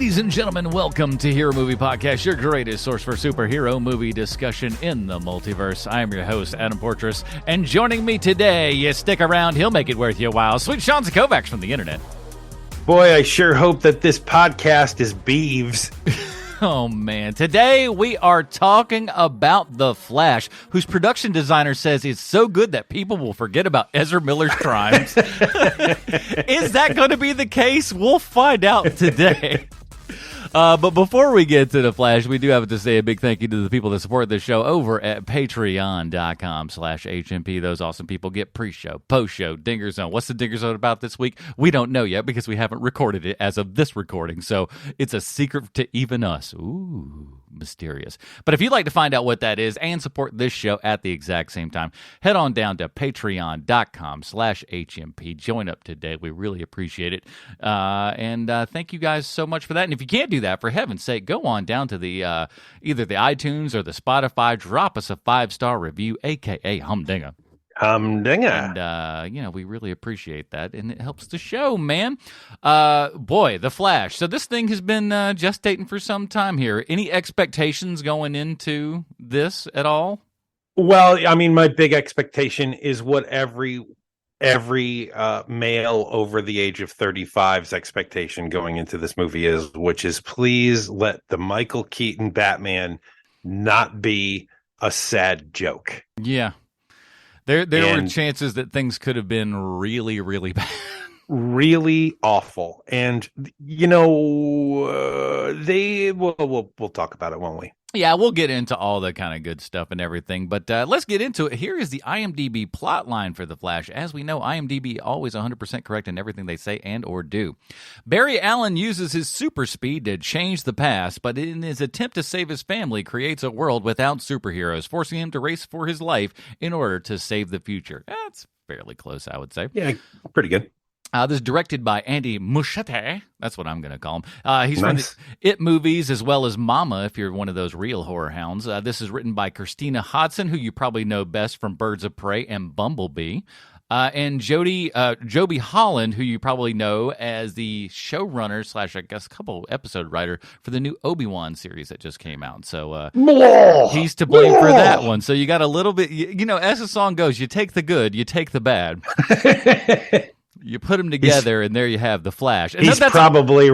Ladies and gentlemen, welcome to Hero Movie Podcast, your greatest source for superhero movie discussion in the multiverse. I am your host, Adam Portress, and joining me today, you stick around, he'll make it worth your while, Sweet Sean Kovacs from the internet. Boy, I sure hope that this podcast is Beeves. Oh, man. Today, we are talking about The Flash, whose production designer says it's so good that people will forget about Ezra Miller's crimes. Is that going to be the case? We'll find out today. But before we get to The Flash, we do have to say a big thank you to the people that support this show over at patreon.com/HMP. Those awesome people get pre-show, post-show, Dinger Zone. What's the Dinger Zone about this week? We don't know yet because we haven't recorded it as of this recording, so it's a secret to even us. Ooh, mysterious. But if you'd like to find out what that is and support this show at the exact same time, head on down to patreon.com/HMP. Join up today. We really appreciate it. And thank you guys so much for that. And if you can't do that, for heaven's sake, go on down to the either the iTunes or the Spotify. Drop us a 5-star review, aka Humdinger. Humdinger. And we really appreciate that, and it helps the show, man. Boy, The Flash. So this thing has been gestating for some time here. Any expectations going into this at all? Well, I mean, my big expectation is what every male over the age of 35's expectation going into this movie is, which is please let the Michael Keaton Batman not be a sad joke. Yeah. There were chances that things could have been really, really bad. Really awful. And, we'll talk about it, won't we? Yeah, we'll get into all the kind of good stuff and everything, but let's get into it. Here is the IMDb plot line for The Flash. As we know, IMDb always 100% correct in everything they say and or do. Barry Allen uses his super speed to change the past, but in his attempt to save his family, creates a world without superheroes, forcing him to race for his life in order to save the future. That's fairly close, I would say. Yeah, pretty good. This is directed by Andy Muschietti. That's what I'm going to call him. He's nice. from the It movies as well as Mama, if you're one of those real horror hounds. This is written by Christina Hodson, who you probably know best from Birds of Prey and Bumblebee. And Joby Holland, who you probably know as the showrunner / I guess couple episode writer for the new Obi-Wan series that just came out. So he's to blame for that one. So you got a little bit, as the song goes, you take the good, you take the bad. You put them together, and there you have The Flash. And he's probably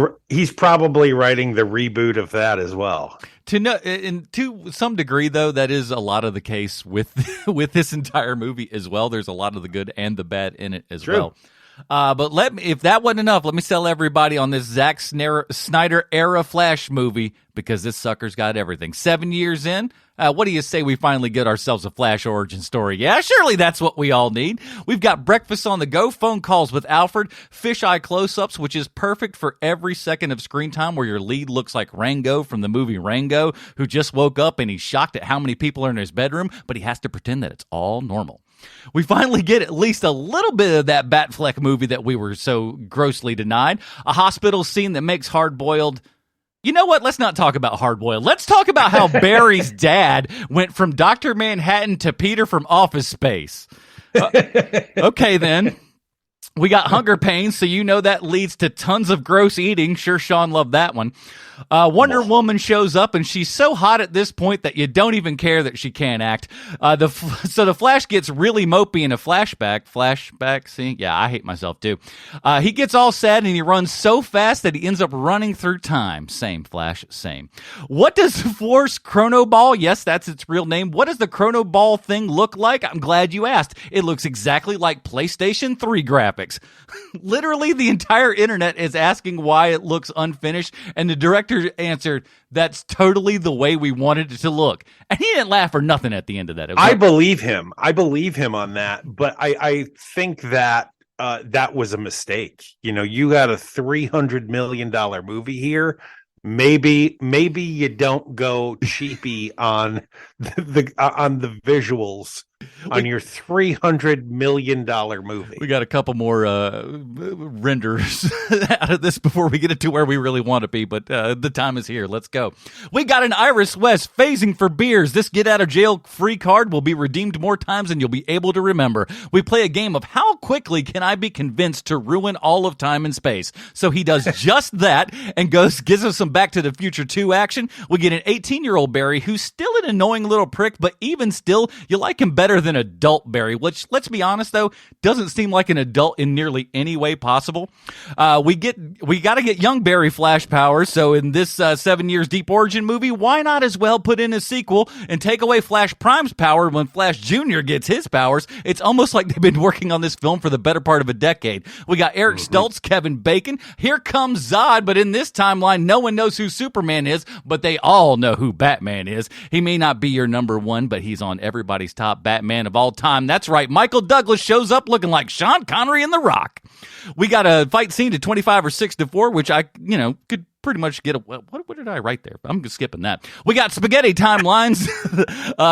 writing the reboot of that as well. To some degree, though, that is a lot of the case with this entire movie as well. There's a lot of the good and the bad in it as well. But if that wasn't enough, let me sell everybody on this Zack Snyder era Flash movie, because this sucker's got everything. 7 years in, what do you say we finally get ourselves a Flash origin story? Yeah, surely that's what we all need. We've got breakfast on the go, phone calls with Alfred, fisheye close-ups, which is perfect for every second of screen time where your lead looks like Rango from the movie Rango, who just woke up and he's shocked at how many people are in his bedroom, but he has to pretend that it's all normal. We finally get at least a little bit of that Batfleck movie that we were so grossly denied. A hospital scene that makes hard-boiled... You know what? Let's not talk about hard-boiled. Let's talk about how Barry's dad went from Dr. Manhattan to Peter from Office Space. Okay, then. We got hunger pains, so that leads to tons of gross eating. Sure, Sean loved that one. Wonder Woman shows up, and she's so hot at this point that you don't even care that she can't act. So the Flash gets really mopey in a flashback scene. Yeah, I hate myself too. He gets all sad, and he runs so fast that he ends up running through time. Same, Flash, same. What does Force Chrono Ball? Yes, that's its real name. What does the Chrono Ball thing look like? I'm glad you asked. It looks exactly like PlayStation 3 graphics. Literally, the entire internet is asking why it looks unfinished, and the director answered, "That's totally the way we wanted it to look." And he didn't laugh or nothing at the end of that. I believe him on that, but I think that that was a mistake. You got a $300 million movie here. Maybe you don't go cheapy on the visuals on your $300 million movie. We got a couple more renders out of this before we get it to where we really want to be, but the time is here. Let's go. We got an Iris West phasing for beers. This get out of jail free card will be redeemed more times than you'll be able to remember. We play a game of how quickly can I be convinced to ruin all of time and space. So he does just that and gives us some Back to the Future 2 action. We get an 18-year-old Barry who's still an annoying little prick, but even still, you like him better than adult Barry, which, let's be honest though, doesn't seem like an adult in nearly any way possible. We got to get young Barry flash powers, so in this 7 years deep origin movie, why not as well put in a sequel and take away Flash Prime's power when Flash Jr. gets his powers? It's almost like they've been working on this film for the better part of a decade. We got Eric Stoltz, Kevin Bacon, here comes Zod, but in this timeline, no one knows who Superman is, but they all know who Batman is. He may not be your number one, but he's on everybody's top Batman of all time. That's right, Michael Douglas shows up looking like Sean Connery in The Rock. We got a fight scene to 25 or 6 to 4, which I, could pretty much get a, what did I write there? I'm skipping that. We got spaghetti timelines,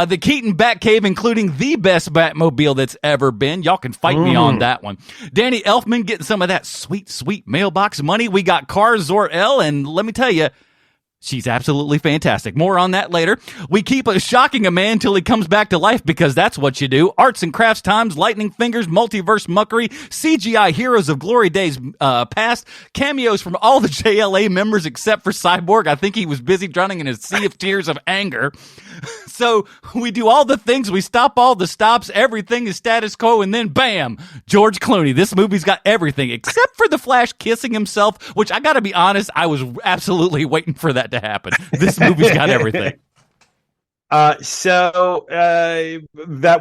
the Keaton Batcave, including the best Batmobile that's ever been. Y'all can fight me on that one. Danny Elfman getting some of that sweet, sweet mailbox money. We got Kar Zor-El, and let me tell you, she's absolutely fantastic. More on that later. We keep shocking a man till he comes back to life, because that's what you do. Arts and crafts times, lightning fingers, multiverse muckery, CGI heroes of glory days past, cameos from all the JLA members except for Cyborg. I think he was busy drowning in a sea of tears of anger. So we do all the things, we stop all the stops, everything is status quo, and then bam, George Clooney. This movie's got everything except for the Flash kissing himself, which I gotta be honest, I was absolutely waiting for that to happen. This movie's got everything. So that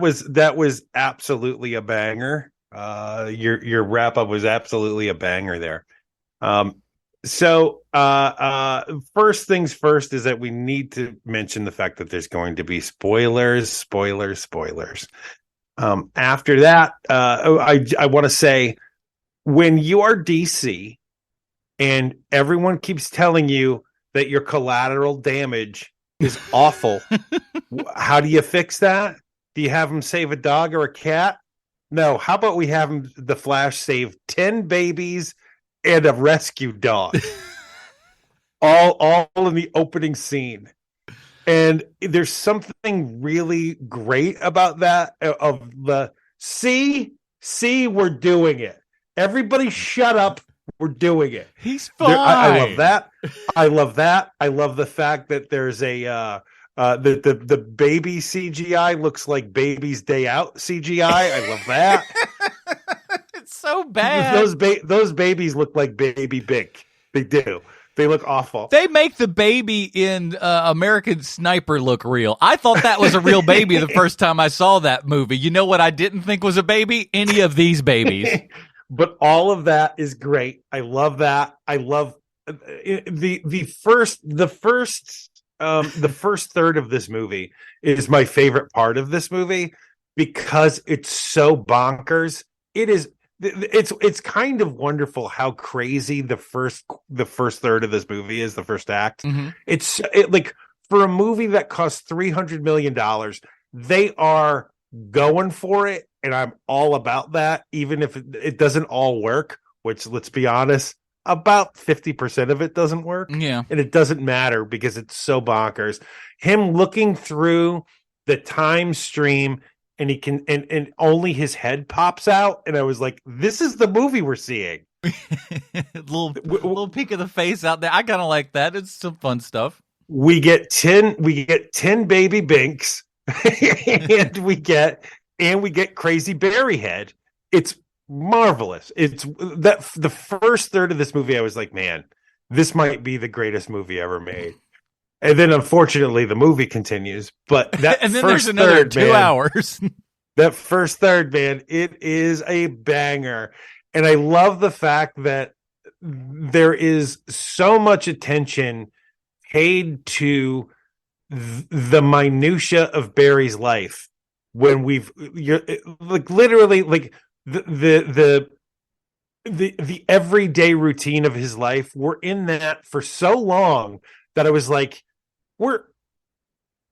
was absolutely a banger. Your wrap up was absolutely a banger there. So first things first is that we need to mention the fact that there's going to be spoilers. After that, I want to say, when you are DC and everyone keeps telling you that your collateral damage is awful, how do you fix that? Do you have him save a dog or a cat? No. How about we have the Flash save 10 babies and a rescue dog, all in the opening scene. And there's something really great about that. Of the see, we're doing it. Everybody, shut up. We're doing it. He's fine. I love that. I love the fact that there's a the baby CGI looks like Baby's Day Out CGI. I love that. It's so bad. Those babies look like Baby Bink. They do. They look awful. They make the baby in American Sniper look real. I thought that was a real baby the first time I saw that movie. You know what I didn't think was a baby? Any of these babies. But all of that is great. I love that. I love the first third of this movie is my favorite part of this movie, because it's so bonkers. It's kind of wonderful how crazy the first third of this movie is, the first act. Mm-hmm. It's like, for a movie that costs $300 million, they are going for it, and I'm all about that, even if it doesn't all work, which, let's be honest, about 50% of it doesn't work. Yeah. And it doesn't matter because it's so bonkers. Him looking through the time stream, and he can, and only his head pops out, and I was like, this is the movie we're seeing. little peek of the face out there. I kind of like that. It's some fun stuff. We get 10 baby Binks, and we get crazy Barry head. It's marvelous. It's that the first third of this movie, I was like, man, this might be the greatest movie ever made. And then, unfortunately, the movie continues. But that and then first there's another third, 2 hours. That first third, man, it is a banger. And I love the fact that there is so much attention paid to the minutia of Barry's life, when you're like, literally, like the everyday routine of his life. We're in that for so long that I was like,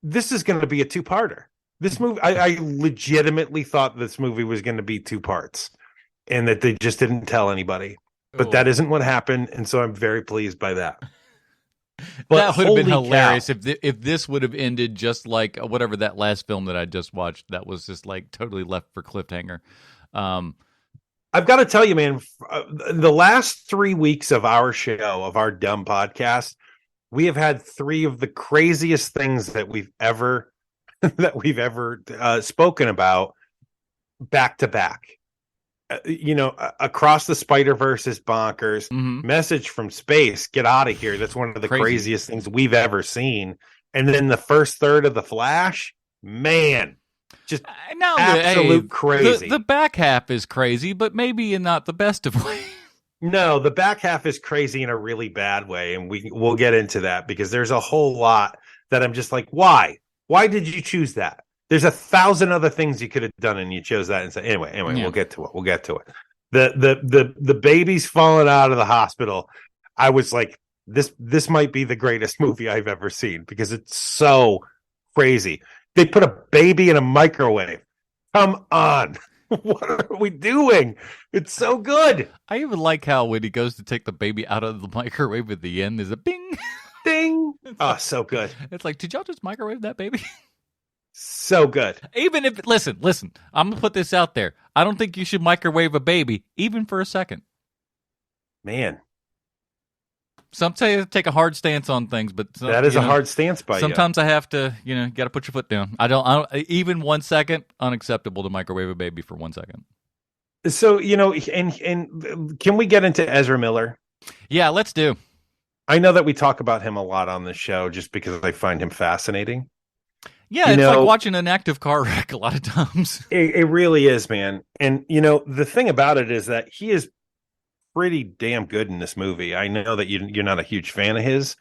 this is going to be a 2-parter. This movie, I legitimately thought this movie was going to be 2 parts, and that they just didn't tell anybody. But that isn't what happened, and so I'm very pleased by that. But that would have been holy hilarious cow. if this would have ended just like whatever that last film that I just watched. That was just like totally left for cliffhanger. I've got to tell you, man, the last 3 weeks of our show, of our dumb podcast, we have had 3 of the craziest things that we've ever spoken about back to back. Across the Spider-Verse is bonkers. Mm-hmm. Message from Space, get out of here. That's one of the craziest things we've ever seen. And then the first third of The Flash, man, just absolute crazy. The back half is crazy, but maybe in not the best of ways. No, the back half is crazy in a really bad way, and we'll get into that because there's a whole lot that I'm just like, why? Why did you choose that? There's 1,000 other things you could have done, and you chose that. And say, anyway, yeah. We'll get to it. The baby's falling out of the hospital. I was like, this might be the greatest movie I've ever seen because it's so crazy. They put a baby in a microwave. Come on. What are we doing? It's so good. I even like how when he goes to take the baby out of the microwave at the end, there's a bing. Ding. Oh, so good. It's like, did y'all just microwave that baby? So good. Even if, listen, I'm going to put this out there. I don't think you should microwave a baby, even for a second. Man. Some say take a hard stance on things, but that is a hard stance by sometimes you. I have to, got to put your foot down. I don't, even 1 second, unacceptable to microwave a baby for 1 second. So, and can we get into Ezra Miller? Yeah, let's do. I know that we talk about him a lot on the show just because I find him fascinating. Yeah, it's like watching an active car wreck a lot of times. It really is, man. And, the thing about it is that he is pretty damn good in this movie. I know that you're not a huge fan of his,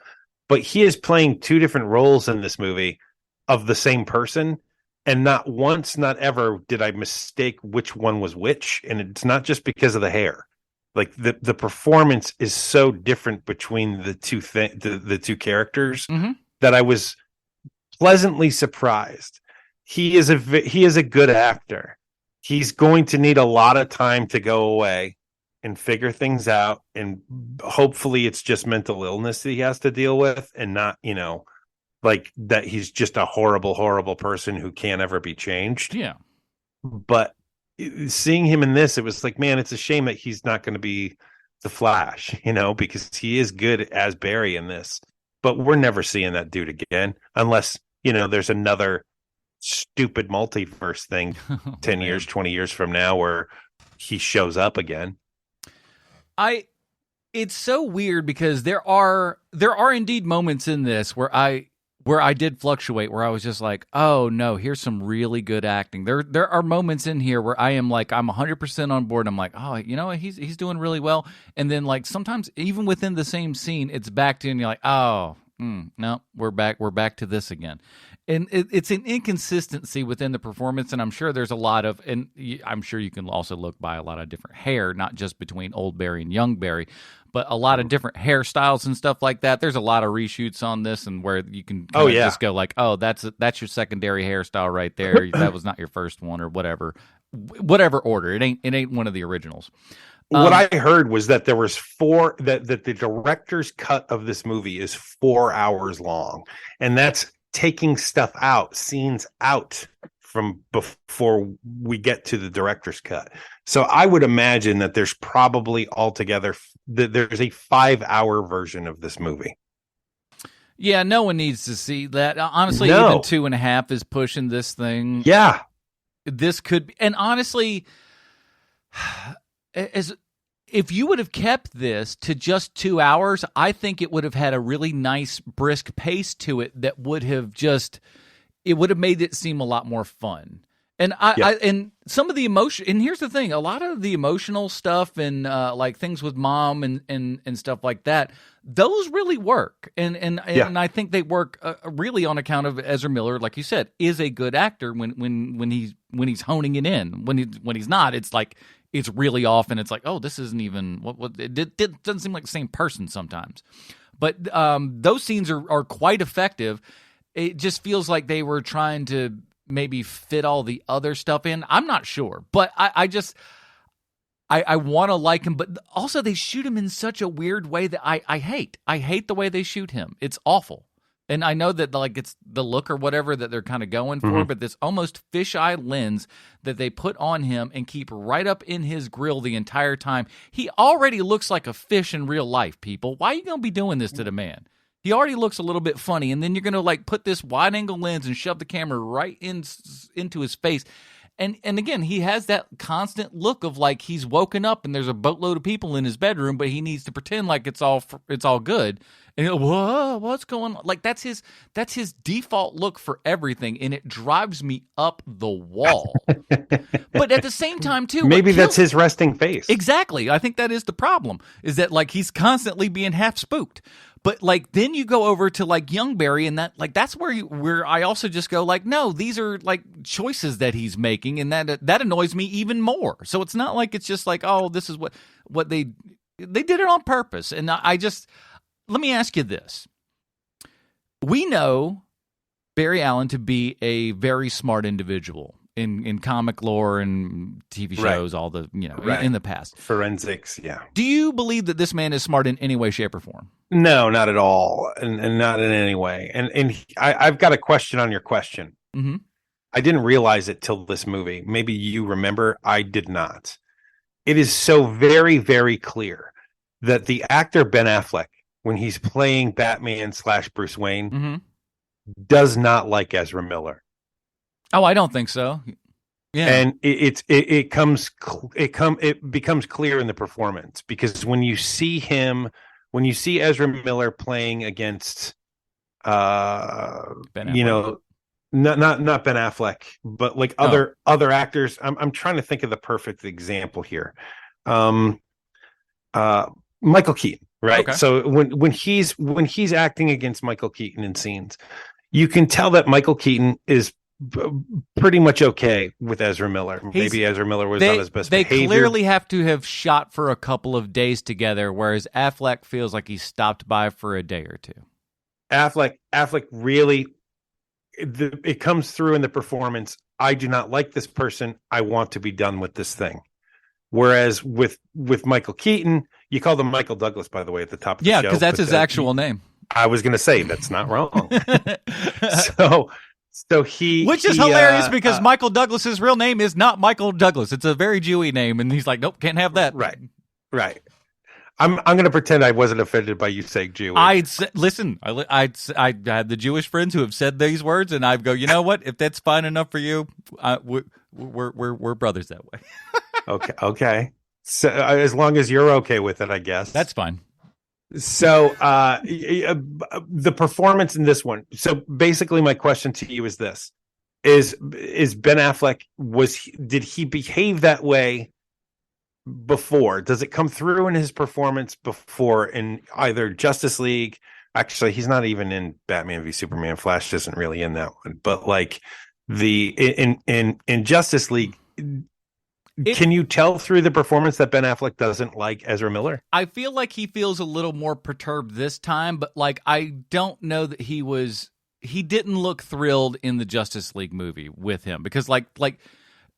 but he is playing 2 different roles in this movie of the same person. And not once, not ever did I mistake which one was which. And it's not just because of the hair. Like the performance is so different between the two characters that I was pleasantly surprised. He is a good actor. He's going to need a lot of time to go away and figure things out, and hopefully it's just mental illness that he has to deal with, and not like that he's just a horrible person who can't ever be changed. Yeah, but seeing him in this, it was like, man, it's a shame that he's not going to be the Flash, because he is good as Barry in this, but we're never seeing that dude again unless there's another stupid multiverse thing 10 years, 20 years from now where he shows up again. It's so weird because there are indeed moments in this where I did fluctuate, where I was just like, oh no, here's some really good acting. There are moments in here where I am like, I'm 100% on board. I'm like, oh, he's doing really well. And then like sometimes even within the same scene, it's back to, and you're like, oh, no, we're back to this again. And it's an inconsistency within the performance, and I'm sure there's a lot of, and I'm sure you can also look by a lot of different hair, not just between old Barry and young Barry, but a lot of different hairstyles and stuff like that. There's a lot of reshoots on this, and where you can just go like, oh, that's your secondary hairstyle right there. That was not your first one, or whatever order. It ain't one of the originals. What I heard was that there was that the director's cut of this movie is 4 hours long, and that's taking stuff out, scenes out from before we get to the director's cut. So I would imagine that there's probably altogether there's a 5-hour version of this movie. Yeah, no one needs to see that. Honestly, even 2.5 is pushing this thing. Yeah, this could be, and honestly, if you would have kept this to just 2 hours, I think it would have had a really nice, brisk pace to it that would have it would have made it seem a lot more fun. And and some of the emotion, and here's the thing, a lot of the emotional stuff and like things with mom and stuff like that, those really work. And I think they work really on account of Ezra Miller, like you said, is a good actor when he's honing it in. When he's not, it's like, it's really off, and it's like, oh, this isn't even what it doesn't seem like the same person sometimes. But those scenes are quite effective. It just feels like they were trying to maybe fit all the other stuff in. I'm not sure, but I want to like him, but also they shoot him in such a weird way that I hate. I hate the way they shoot him. It's awful. And I know that like it's the look or whatever that they're kind of going for, but this almost fisheye lens that they put on him and keep right up in his grill the entire time. He already looks like a fish in real life, people. Why are you going to be doing this to the man? He already looks a little bit funny, and then you're going to like put this wide angle lens and shove the camera right into his face. And again, he has that constant look of like he's woken up and there's a boatload of people in his bedroom, but he needs to pretend like it's all good. And whoa, what's going on? Like that's his default look for everything, and it drives me up the wall. But at the same time, too, maybe that's his resting face. Exactly. I think that is the problem. Is that like he's constantly being half spooked. But like then you go over to like Young Barry, and that like that's where I also just go like, no, these are like choices that he's making, and that annoys me even more. So it's not like it's just like, oh, this is what they did it on purpose. And I just let me ask you this: we know Barry Allen to be a very smart individual in comic lore and TV shows, all the in the past. Forensics, yeah. Do you believe that this man is smart in any way, shape, or form? No, not at all, and not in any way. And I've got a question on your question. Mm-hmm. I didn't realize it till this movie. Maybe you remember. I did not. It is so very, very clear that the actor Ben Affleck, when he's playing Batman / Bruce Wayne, does not like Ezra Miller. Oh, I don't think so. Yeah, and it becomes clear in the performance, because when you see Ezra Miller playing against, Ben Affleck. Not Ben Affleck, but like other actors. I'm trying to think of the perfect example here. Michael Keaton, right? Okay. So when he's acting against Michael Keaton in scenes, you can tell that Michael Keaton is pretty much okay with Ezra Miller. Maybe Ezra Miller was on his best behavior. They clearly have to have shot for a couple of days together, whereas Affleck feels like he stopped by for a day or two. Affleck really, it comes through in the performance. I do not like this person. I want to be done with this thing. Whereas with Michael Keaton, you called him Michael Douglas, by the way, at the top of the show. Yeah, because that's his actual name. I was going to say that's not wrong. Which is hilarious because Michael Douglas's real name is not Michael Douglas. It's a very Jewy name, and he's like, nope, can't have that. Right. I'm going to pretend I wasn't offended by you saying Jewish. I had the Jewish friends who have said these words, and I go, you know what? If that's fine enough for you, we're brothers that way. Okay. So as long as you're okay with it, I guess that's fine. So the performance in this one. So basically, my question to you is this: is Ben Affleck, did he behave that way before? Does it come through in his performance before in either Justice League? Actually, he's not even in Batman v Superman. Flash isn't really in that one, but like in Justice League. Can you tell through the performance that Ben Affleck doesn't like Ezra Miller? I feel like he feels a little more perturbed this time, but like I don't know that he didn't look thrilled in the Justice League movie with him, because like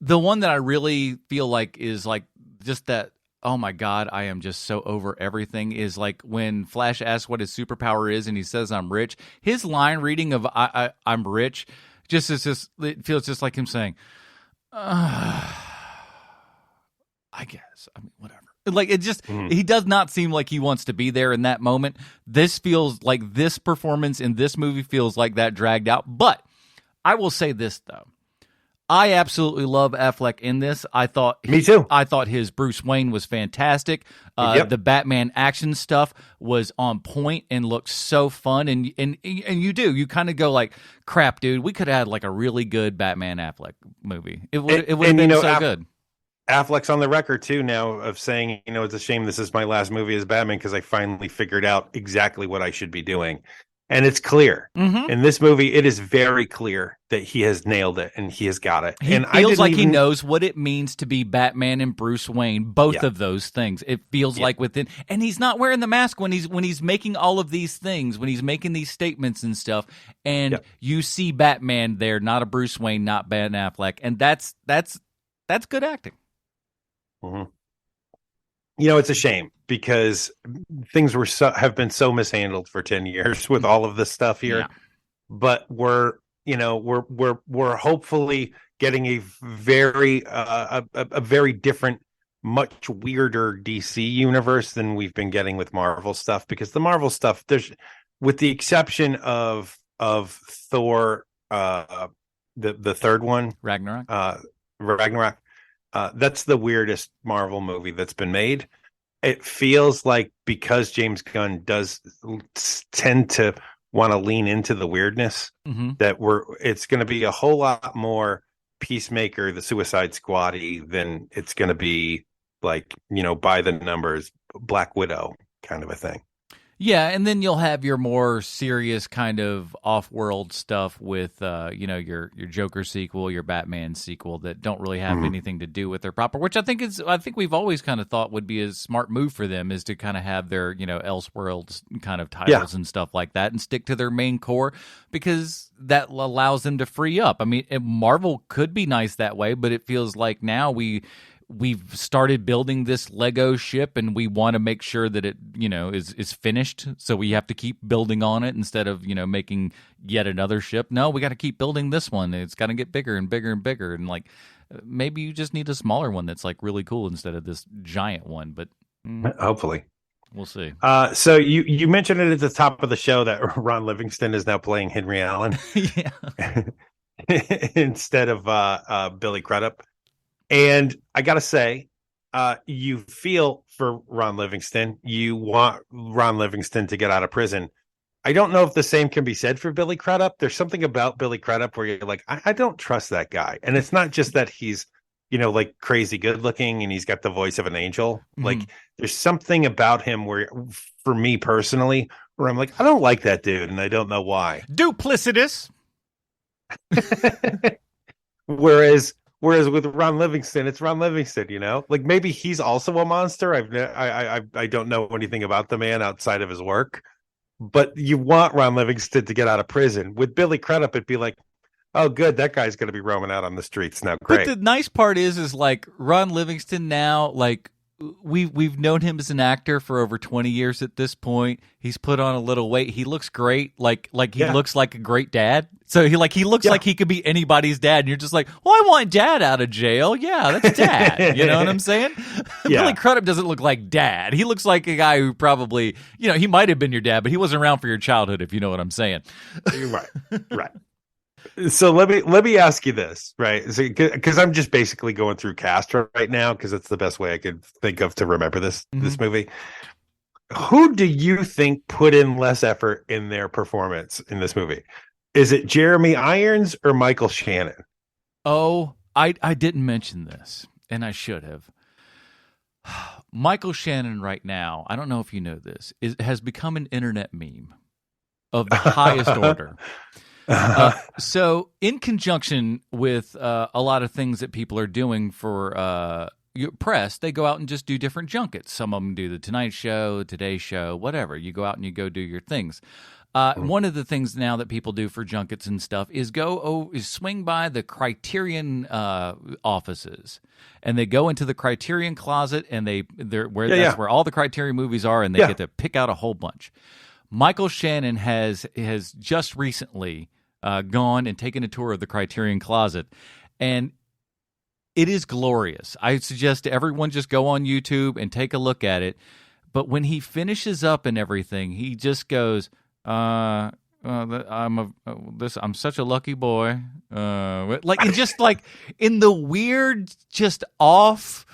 the one that I really feel like is like just that, oh my God, I am just so over everything, is like when Flash asks what his superpower is and he says I'm rich. His line reading of I'm rich it feels just like him saying, I guess. I mean, whatever. Like, it just, he does not seem like he wants to be there in that moment. This feels like this performance in this movie feels like that dragged out. But I will say this, though. I absolutely love Affleck in this. Me too. I thought his Bruce Wayne was fantastic. The Batman action stuff was on point and looked so fun. And you kind of go like, crap, dude, we could have had like a really good Batman Affleck movie. It would have been so good. Affleck's on the record too now of saying, it's a shame this is my last movie as Batman because I finally figured out exactly what I should be doing. And it's clear. Mm-hmm. In this movie, it is very clear that he has nailed it and he has got it. He and feels like he knows what it means to be Batman and Bruce Wayne, both of those things. It feels like within, and he's not wearing the mask when he's making all of these things, when he's making these statements and stuff, and you see Batman there, not a Bruce Wayne, not Ben Affleck, and that's good acting. Mm-hmm. You know, it's a shame because things have been so mishandled for 10 years with all of this stuff here. Yeah. But we're hopefully getting a very different, much weirder DC universe than we've been getting with Marvel stuff, because the Marvel stuff, there's, with the exception of Thor, the third one, Ragnarok. That's the weirdest Marvel movie that's been made. It feels like, because James Gunn does tend to want to lean into the weirdness, that it's going to be a whole lot more Peacemaker, the Suicide Squad-y than it's going to be like, by the numbers Black Widow kind of a thing. Yeah, and then you'll have your more serious kind of off-world stuff with, your Joker sequel, your Batman sequel that don't really have anything to do with their proper. Which I think we've always kind of thought would be a smart move for them, is to kind of have their Elseworlds kind of titles and stuff like that, and stick to their main core, because that allows them to free up. I mean, Marvel could be nice that way, but it feels like now we've started building this Lego ship, and we want to make sure that it, is finished. So we have to keep building on it instead of, making yet another ship. No, we got to keep building this one. It's got to get bigger and bigger and bigger. And like, maybe you just need a smaller one that's like really cool instead of this giant one. But hopefully we'll see. So you mentioned it at the top of the show that Ron Livingston is now playing Henry Allen instead of Billy Crudup. And I got to say, you feel for Ron Livingston. You want Ron Livingston to get out of prison. I don't know if the same can be said for Billy Crudup. There's something about Billy Crudup where you're like, I don't trust that guy. And it's not just that he's, like crazy good looking and he's got the voice of an angel. Like, there's something about him where, for me personally, where I'm like, I don't like that dude, and I don't know why. Duplicitous. Whereas with Ron Livingston, it's Ron Livingston, like maybe he's also a monster. I don't know anything about the man outside of his work, but you want Ron Livingston to get out of prison. With Billy Crudup, it'd be like, oh, good, that guy's going to be roaming out on the streets now. Great. But the nice part is like Ron Livingston now, like, we've known him as an actor for over 20 years at this point. He's put on a little weight. He looks great. Like he looks like a great dad. So he looks like he could be anybody's dad. And you're just like, well, I want dad out of jail. Yeah, that's dad. You know what I'm saying? Billy Crudup doesn't look like dad. He looks like a guy who probably, he might have been your dad, but he wasn't around for your childhood, if you know what I'm saying. Right. So let me ask you this, right? Because I'm just basically going through cast right now, because it's the best way I could think of to remember this movie. Who do you think put in less effort in their performance in this movie? Is it Jeremy Irons or Michael Shannon? Oh, I didn't mention this, and I should have. Michael Shannon right now, I don't know if you know this, has become an internet meme of the highest order. So in conjunction with a lot of things that people are doing for press, they go out and just do different junkets. Some of them do the Tonight Show, Today Show, whatever. You go out and you go do your things. One of the things now that people do for junkets and stuff is swing by the Criterion offices, and they go into the Criterion closet, and that's where all the Criterion movies are, and they get to pick out a whole bunch. Michael Shannon has just recently gone and taken a tour of the Criterion closet, and it is glorious. I suggest everyone just go on YouTube and take a look at it. But when he finishes up and everything, he just goes, I'm such a lucky boy. And just like in the weird, just off.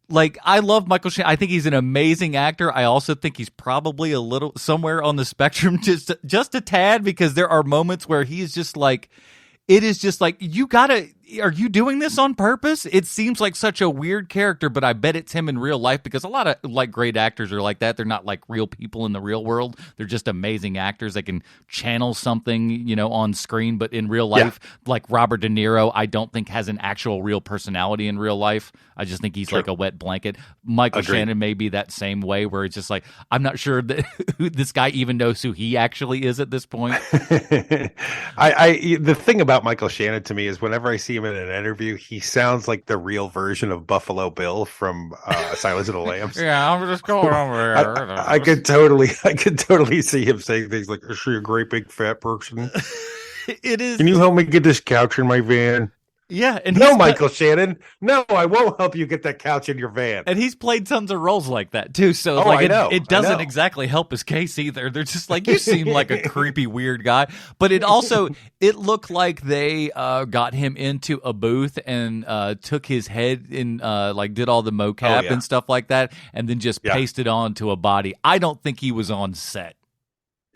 Like, I love Michael Shannon. I think he's an amazing actor. I also think he's probably a little somewhere on the spectrum, just a tad, because there are moments where he is just like, it is just like, you gotta, are you doing this on purpose? It seems like such a weird character, but I bet it's him in real life, because a lot of like great actors are like that. They're not like real people in the real world. They're just amazing actors. They can channel something, you know, on screen, but in real life, like Robert De Niro, I don't think has an actual real personality in real life. I just think he's like a wet blanket. Michael Shannon may be that same way, where it's just like, I'm not sure that this guy even knows who he actually is at this point. The thing about Michael Shannon to me is whenever I see him in an interview, he sounds like the real version of Buffalo Bill from Silence of the Lambs. Yeah, I'm just going over there. I could totally see him saying things like, "Is she a great big fat person? It is. Can you help me get this couch in my van?" Yeah, and no, Michael Shannon. No, I won't help you get that couch in your van. And he's played tons of roles like that too. So it doesn't exactly help his case either. They're just like, you seem like a creepy, weird guy. But it also it looked like they got him into a booth and took his head and like did all the mocap and stuff like that, and then just pasted onto a body. I don't think he was on set.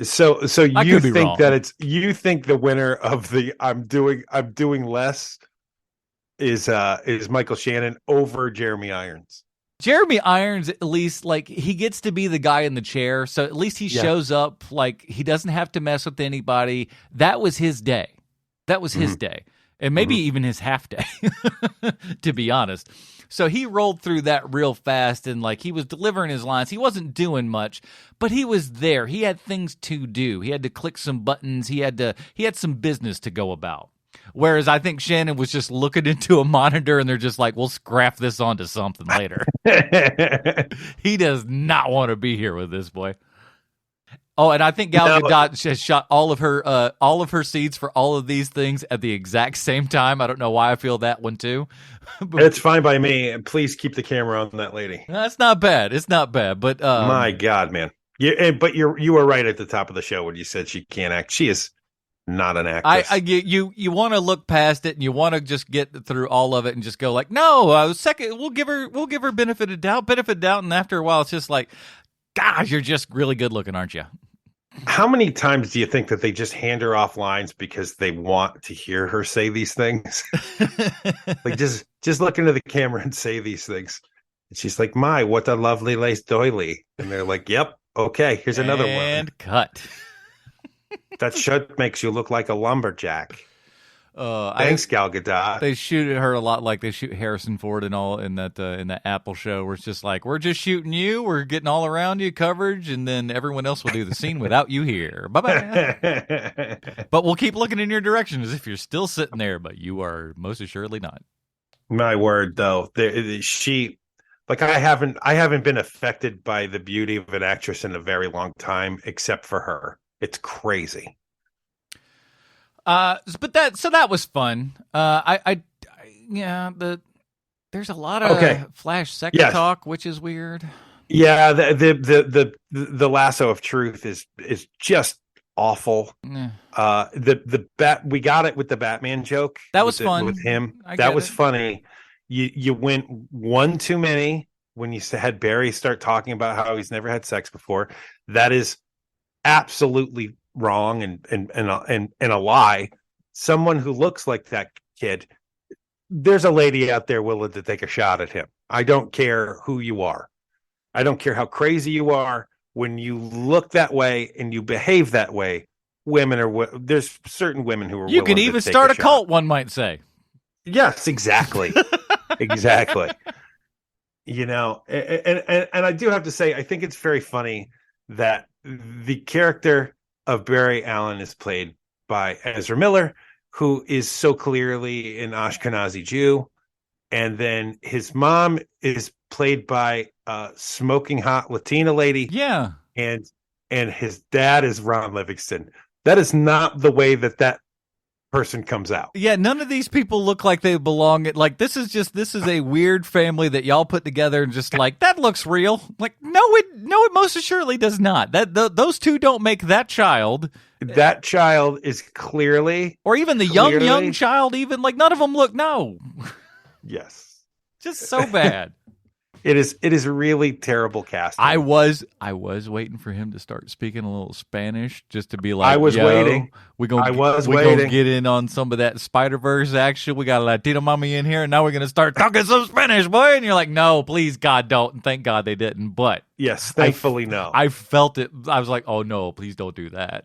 So you think that you think the winner of the I'm doing less is Michael Shannon over Jeremy Irons. Jeremy Irons, at least, like, he gets to be the guy in the chair, so at least he shows up, like, he doesn't have to mess with anybody. That was his day. That was his day. And maybe even his half day, to be honest. So he rolled through that real fast, and like he was delivering his lines. He wasn't doing much, but he was there. He had things to do. He had to click some buttons. He had some business to go about. Whereas I think Shannon was just looking into a monitor, and they're just like, we'll scrap this onto something later. He does not want to be here with this boy. Oh, and I think Gal Gadot has shot all of her seeds for all of these things at the exact same time. I don't know why I feel that one too. It's fine by me. And please keep the camera on that lady. That's not bad. It's not bad. But my God, man. But you were right at the top of the show when you said she can't act. She is not an actress. You want to look past it, and you want to just get through all of it and just go like, no, second, we'll give her benefit of doubt, and after a while, it's just like, gosh, you're just really good looking, aren't you? How many times do you think that they just hand her off lines because they want to hear her say these things? Like just look into the camera and say these things. And she's like, "My, what a lovely lace doily." And they're like, "Yep, okay, here's another one." And cut. That shirt makes you look like a lumberjack. Thanks, Gal Gadot. They shoot her a lot like they shoot Harrison Ford and all in that Apple show, where it's just like, we're just shooting you, we're getting all around you coverage, and then everyone else will do the scene without you here. Bye-bye. But we'll keep looking in your direction as if you're still sitting there, but you are most assuredly not. My word, though, I haven't been affected by the beauty of an actress in a very long time, except for her. It's crazy. But that was fun. There's a lot of Flash sex talk, which is weird. Yeah, the lasso of truth is just awful. We got it with the Batman joke. That was fun with him. That was funny. You went one too many when you had Barry start talking about how he's never had sex before. That is absolutely wrong and a lie. Someone who looks like that kid, there's a lady out there willing to take a shot at him. I don't care who you are. I don't care how crazy you are. When you look that way and you behave that way, there's certain women who are you can even start a cult, one might say. Yes, exactly. Exactly. And I do have to say, I think it's very funny that the character of Barry Allen is played by Ezra Miller, who is so clearly an Ashkenazi Jew. And then his mom is played by a smoking hot Latina lady. Yeah. And his dad is Ron Livingston. That is not the way that person comes out. Yeah, none of these people look like they belong. Like, this is a weird family that y'all put together and just like, that looks real. Like, no, it most assuredly does not. Those two don't make that child. That child is clearly, or even the young child, even like none of them look. No. Yes. Just so bad. It is really terrible casting. I was waiting for him to start speaking a little Spanish just to be like, I was waiting. We're I gonna was we waiting. gonna get in on some of that Spider-Verse action. We got a Latino mommy in here, and now we're gonna start talking some Spanish, boy. And you're like, no, please, God, don't. And thank God they didn't. But Yes, thankfully, no. I felt it. I was like, oh no, please don't do that.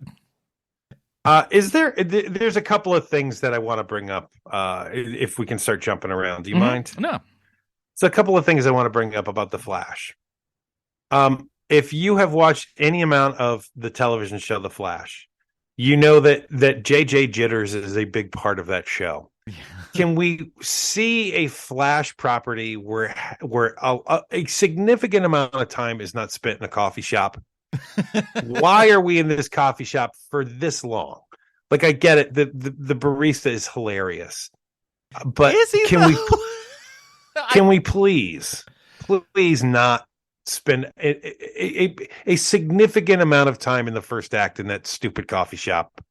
There's a couple of things that I want to bring up. If we can start jumping around, do you mind? No. So a couple of things I want to bring up about The Flash. If you have watched any amount of the television show The Flash, you know that JJ Jitters is a big part of that show. Yeah. Can we see a Flash property where a significant amount of time is not spent in a coffee shop? Why are we in this coffee shop for this long? Like, I get it. The barista is hilarious, but can we please not spend a significant amount of time in the first act in that stupid coffee shop?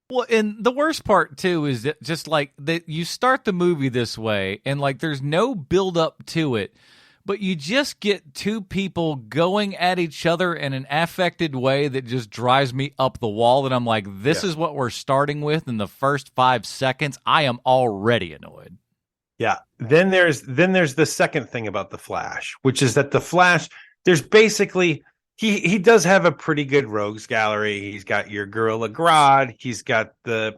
Well, and the worst part too is that just like that you start the movie this way, and like there's no build up to it, but you just get two people going at each other in an affected way that just drives me up the wall. And I'm like, this is what we're starting with in the first 5 seconds. I am already annoyed. Yeah. Then there's the second thing about the Flash, which is that the Flash, there's basically he does have a pretty good rogues gallery. He's got your Gorilla Grodd. He's got the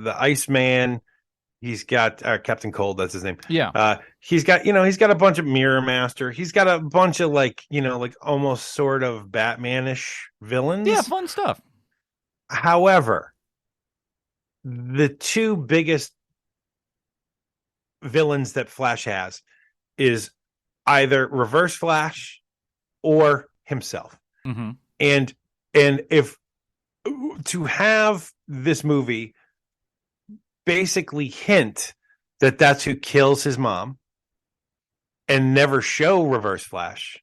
Iceman. He's got Captain Cold. That's his name. Yeah. He's got a bunch of Mirror Master. He's got a bunch of like almost sort of Batmanish villains. Yeah, fun stuff. However, the two biggest villains that Flash has is either Reverse Flash or himself. Mm-hmm. And if to have this movie basically hint that that's who kills his mom and never show Reverse Flash.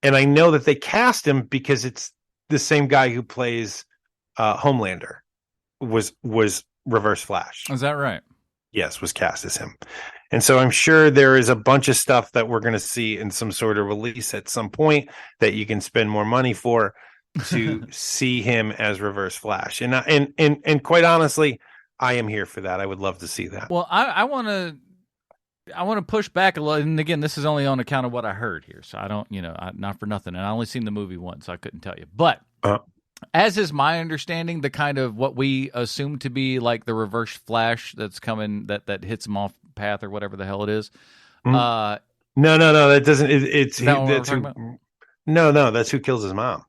And I know that they cast him because it's the same guy who plays Homelander was Reverse Flash. Is that right? Yes, was cast as him. And so I'm sure there is a bunch of stuff that we're going to see in some sort of release at some point that you can spend more money for to see him as Reverse Flash. And quite honestly, I am here for that. I would love to see that. Well, I want to push back a little. And again, this is only on account of what I heard here. So I don't, not for nothing. And I only seen the movie once, so I couldn't tell you. But as is my understanding, the kind of what we assume to be like the Reverse Flash that's coming, that hits him off path or whatever the hell it is. No, that doesn't. That's who kills his mom.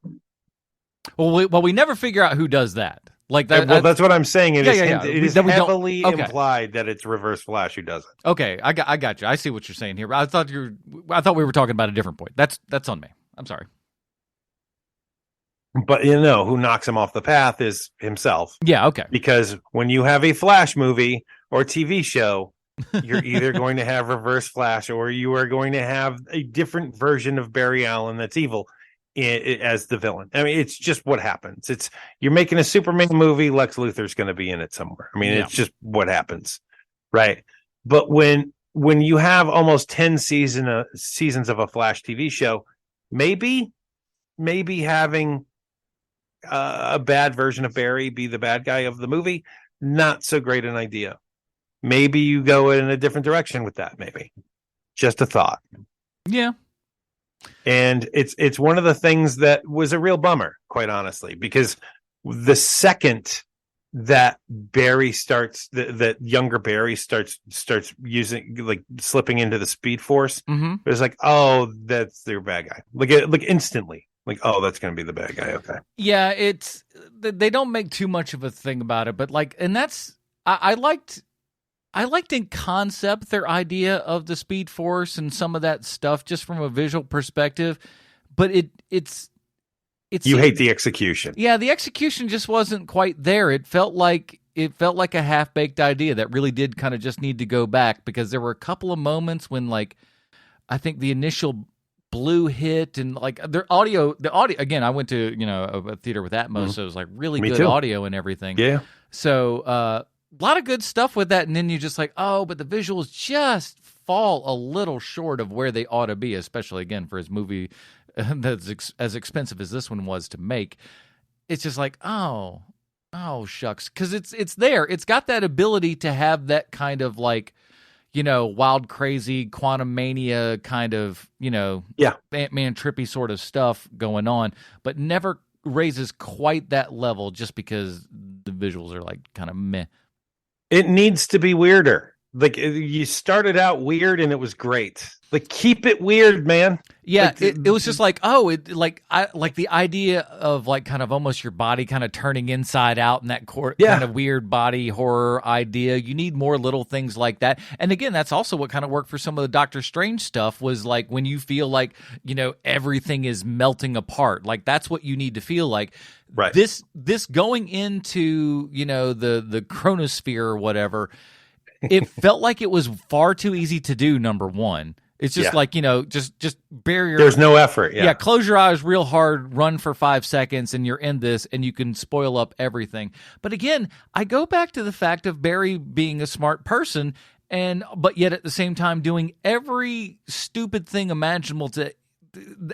Well, we never figure out who does that. Like that. Well, that's what I'm saying. It is heavily okay. implied that it's Reverse Flash who does it. Okay, I got you. I see what you're saying here. I thought we were talking about a different point. That's on me. I'm sorry. But who knocks him off the path is himself. Yeah, okay. Because when you have a Flash movie or TV show, you're either going to have Reverse Flash or you are going to have a different version of Barry Allen that's evil as the villain. I mean, it's just what happens. You're making a Superman movie, Lex Luthor's going to be in it somewhere. I mean, It's just what happens, right? But when you have almost 10 seasons of a Flash TV show, maybe having a bad version of Barry be the bad guy of the movie, not so great an idea. Maybe you go in a different direction with that. Maybe just a thought. Yeah. And it's one of the things that was a real bummer, quite honestly, because the second that Barry starts, that younger Barry starts using, like, slipping into the Speed Force, mm-hmm. It was like, oh, that's their bad guy. Like instantly, like, oh, that's going to be the bad guy. Okay. Yeah, they don't make too much of a thing about it, but like, and that's I liked in concept their idea of the Speed Force and some of that stuff just from a visual perspective, but it's you hate the execution. Yeah, the execution just wasn't quite there. It felt like a half-baked idea that really did kind of just need to go back, because there were a couple of moments when, like, I think the initial blue hit and like the audio again, I went to a theater with Atmos, so it was like really good audio and everything. Yeah. So lot of good stuff with that, and then you just like, oh, but the visuals just fall a little short of where they ought to be, especially again for his movie that's as expensive as this one was to make. It's just like, oh shucks, because it's there. It's got that ability to have that kind of like, wild, crazy, quantum mania kind of, Ant-Man trippy sort of stuff going on, but never raises quite that level just because the visuals are like kind of meh. It needs to be weirder. Like, you started out weird and it was great. Like, keep it weird, man. Yeah, like, it was just like, I like the idea of like kind of almost your body kind of turning inside out and that kind of weird body horror idea. You need more little things like that. And again, that's also what kind of worked for some of the Doctor Strange stuff, was like when you feel like, everything is melting apart. Like that's what you need to feel like. Right. This going into, the chronosphere or whatever, it felt like it was far too easy to do, number one. It's just like, just barrier. There's no effort. Yeah. Close your eyes real hard, run for 5 seconds, and you're in this, and you can spoil up everything. But again, I go back to the fact of Barry being a smart person, but yet at the same time doing every stupid thing imaginable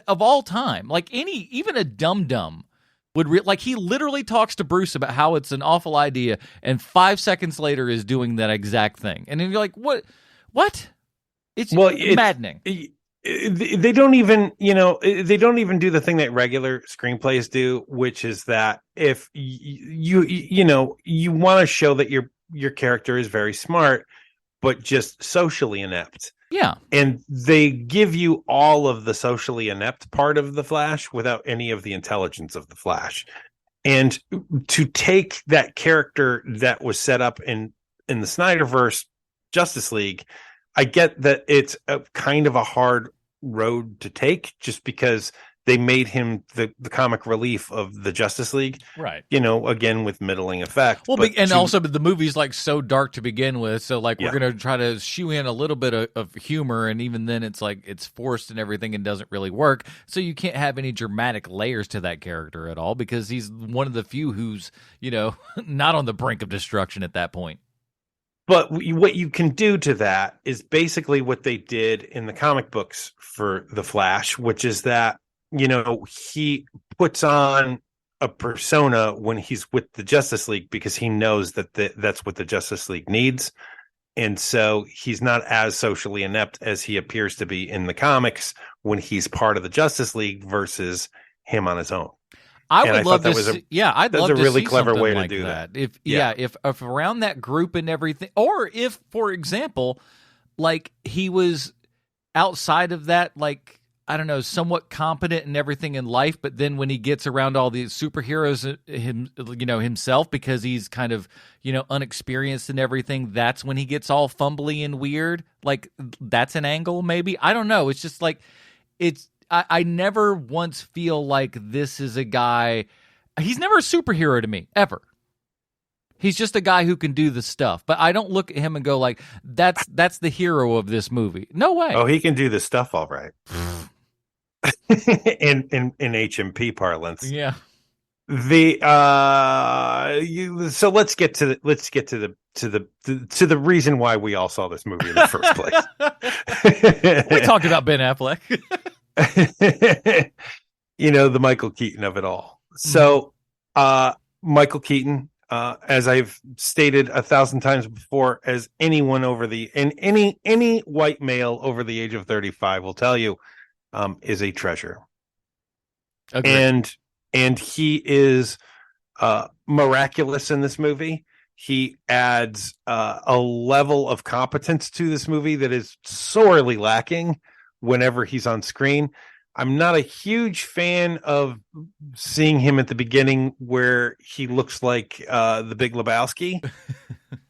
of all time. Like even a dum-dum would he literally talks to Bruce about how it's an awful idea, and 5 seconds later is doing that exact thing. And then you're like, what? It's maddening. They don't even, do the thing that regular screenplays do, which is that if you want to show that your character is very smart, but just socially inept. Yeah. And they give you all of the socially inept part of the Flash without any of the intelligence of the Flash. And to take that character that was set up in the Snyderverse Justice League, I get that it's a kind of a hard road to take, just because they made him the comic relief of the Justice League, right? Again with middling effect. Well, also the movie's like so dark to begin with, so like we're gonna try to shoe in a little bit of humor, and even then it's like it's forced and everything and doesn't really work. So you can't have any dramatic layers to that character at all, because he's one of the few who's not on the brink of destruction at that point. But what you can do to that is basically what they did in the comic books for the Flash, which is that he puts on a persona when he's with the Justice League, because he knows that that's what the Justice League needs. And so he's not as socially inept as he appears to be in the comics when he's part of the Justice League versus him on his own. I would love to see. I'd love to see a really clever way like to do that. If around that group and everything, or if, for example, like he was outside of that, like, I don't know, somewhat competent and everything in life, but then when he gets around all these superheroes, himself, because he's kind of, unexperienced and everything, that's when he gets all fumbly and weird. Like, that's an angle, maybe. I don't know. It's just like, I never once feel like this is a guy. He's never a superhero to me, ever. He's just a guy who can do the stuff. But I don't look at him and go like, that's the hero of this movie. No way. Oh, he can do the stuff all right. in HMP parlance. Yeah. So let's get to the reason why we all saw this movie in the first place. We talked about Ben Affleck. The Michael Keaton of it all. So Michael Keaton, as I've stated 1,000 times before, as anyone any white male over the age of 35 will tell you, is a treasure. Agreed. And he is miraculous in this movie. He adds a level of competence to this movie that is sorely lacking whenever he's on screen. I'm not a huge fan of seeing him at the beginning where he looks like the Big Lebowski,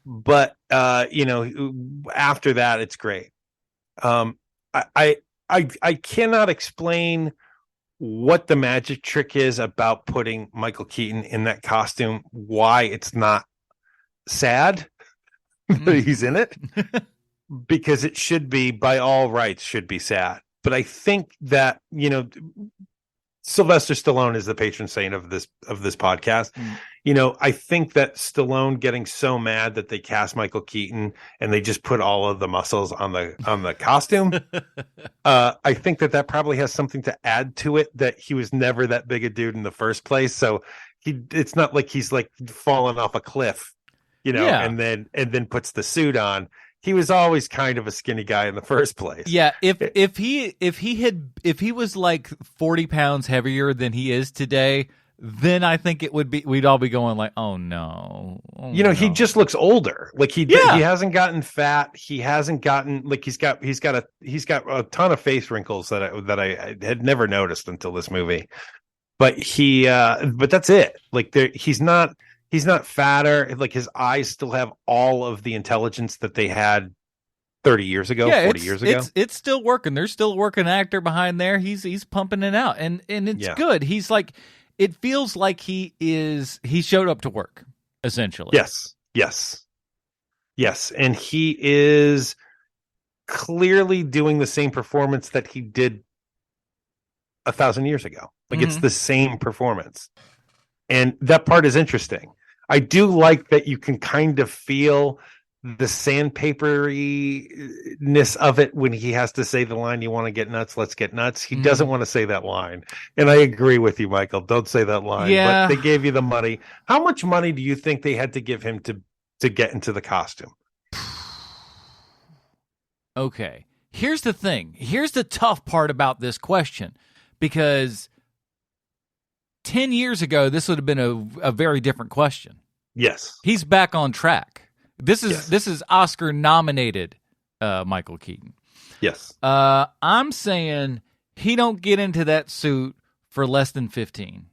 but after that, it's great. I cannot explain what the magic trick is about putting Michael Keaton in that costume, why it's not sad that he's in it, because it should be, by all rights, should be sad. But I think that, Sylvester Stallone is the patron saint of this podcast. I think that Stallone getting so mad that they cast Michael Keaton and they just put all of the muscles on the costume. I think that probably has something to add to it, that he was never that big a dude in the first place. So it's not like he's like fallen off a cliff, and then puts the suit on. He was always kind of a skinny guy in the first place. Yeah, if he was like 40 pounds heavier than he is today, then I think we'd all be going like, oh no. He just looks older. Like he hasn't gotten fat. He hasn't gotten like he's got a ton of face wrinkles that I had never noticed until this movie. But but that's it. Like he's not fatter. Like his eyes still have all of the intelligence that they had 30 years ago, 40 years ago. It's still working. There's still a working actor behind there. He's pumping it out, and it's good. He's like, it feels like he showed up to work, essentially. Yes. And he is clearly doing the same performance that he did 1,000 years ago. Like it's the same performance. And that part is interesting. I do like that you can kind of feel the sandpaperiness of it when he has to say the line, "You want to get nuts? Let's get nuts." He doesn't want to say that line. And I agree with you, Michael. Don't say that line. Yeah. But they gave you the money. How much money do you think they had to give him to get into the costume? Okay. Here's the thing. Here's the tough part about this question. Because 10 years ago, this would have been a very different question. Yes. He's back on track. This is Oscar nominated Michael Keaton. Yes. I'm saying he don't get into that suit for less than 15.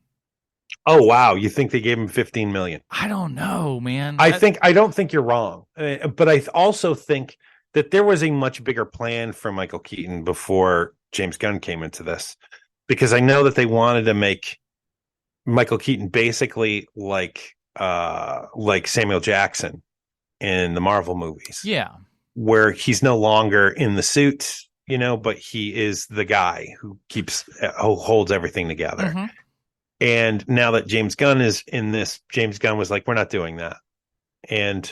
Oh wow, you think they gave him 15 million? I don't know, man. I don't think you're wrong. But I also think that there was a much bigger plan for Michael Keaton before James Gunn came into this. Because I know that they wanted to make Michael Keaton basically like Samuel Jackson in the Marvel movies. Yeah. Where he's no longer in the suit, but he is the guy who holds everything together. Mm-hmm. And now that James Gunn is in this, James Gunn was like, we're not doing that. And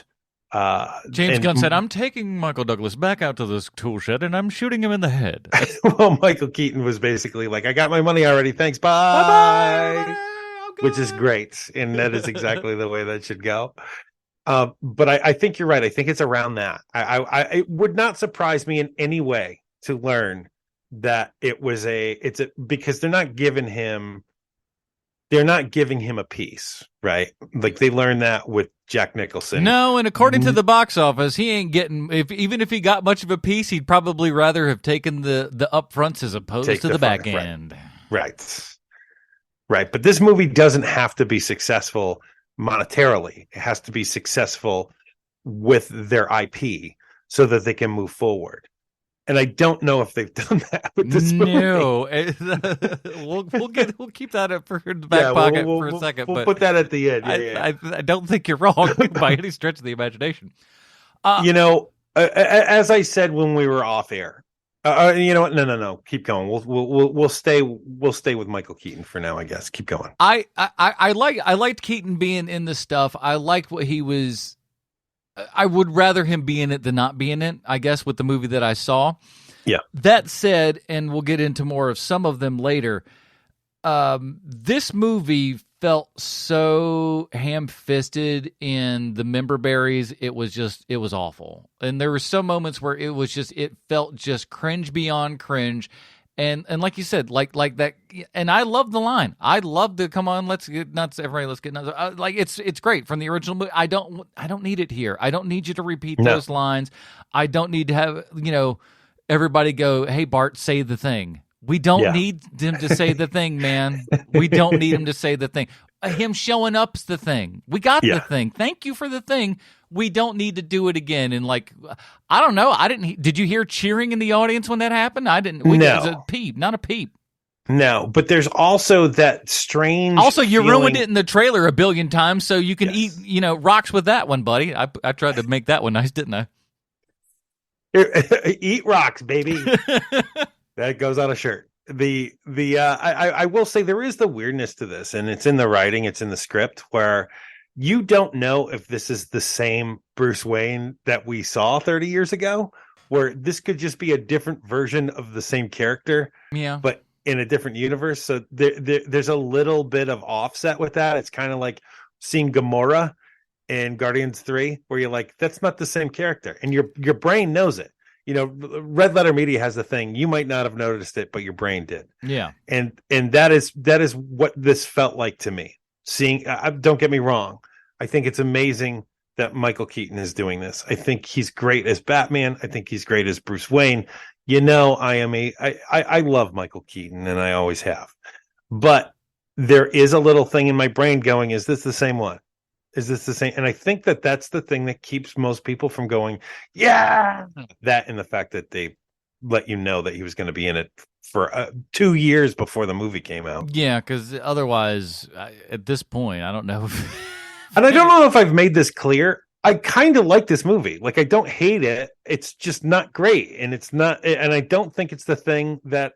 James Gunn said, I'm taking Michael Douglas back out to this tool shed and I'm shooting him in the head. Well, Michael Keaton was basically like, I got my money already. Thanks. Bye. Bye-bye. Which is great. And that is exactly the way that should go. But I think you're right. I think it's around that. It would not surprise me in any way to learn that because they're not giving him a piece, right? Like they learned that with Jack Nicholson. No, and according to the box office, he ain't getting. Even if he got much of a piece, he'd probably rather have taken the upfronts as opposed to the back end. Right. But this movie doesn't have to be successful monetarily. It has to be successful with their IP so that they can move forward. And I don't know if they've done that with this movie. No, we'll keep that up for the back pocket for a second. We'll put that at the end. I don't think you're wrong by any stretch of the imagination. As I said when we were off air, you know what? No. Keep going. We'll stay with Michael Keaton for now. I guess. Keep going. I liked Keaton being in this stuff. I liked what he was. I would rather him be in it than not be in it, I guess, with the movie that I saw. Yeah. That said, and we'll get into more of some of them later, this movie felt so ham-fisted in the member berries. It was awful. And there were some moments where it felt just cringe beyond cringe. And like you said, like that, and I love the line. I love the come on, let's get nuts, everybody, let's get nuts. It's great from the original movie. I don't need it here. I don't need you to repeat those lines. I don't need to have everybody go, hey Bart, say the thing. We don't need them to say the thing, man. We don't need him to say the thing. Him showing up's the thing. We got the thing. Thank you for the thing. We don't need to do it again. And I don't know. Did you hear cheering in the audience when that happened? I didn't. It was a peep, not a peep. No, but there's also that strange. Also, you ruined it in the trailer a billion times, so you can eat, rocks with that one, buddy. I tried to make that one nice, didn't I? Eat rocks, baby. That goes on a shirt. I will say there is the weirdness to this, and it's in the writing, it's in the script, where you don't know if this is the same Bruce Wayne that we saw 30 years ago, where this could just be a different version of the same character, but in a different universe. So there's a little bit of offset with that. It's kind of like seeing Gamora in Guardians 3, where you're like, that's not the same character, and your brain knows it. Red Letter Media has the thing. You might not have noticed it, but your brain did. Yeah. And that is what this felt like to me. Seeing, don't get me wrong. I think it's amazing that Michael Keaton is doing this. I think he's great as Batman. I think he's great as Bruce Wayne. I love Michael Keaton, and I always have. But there is a little thing in my brain going, is this the same one? Is this the same? And I think that's the thing that keeps most people from going, yeah, that, and the fact that they let you know that he was going to be in it for 2 years before the movie came out. Yeah, because otherwise, at this point, I don't know. And I don't know if I've made this clear. I kind of like this movie. Like, I don't hate it. It's just not great. And it's not, and I don't think it's the thing that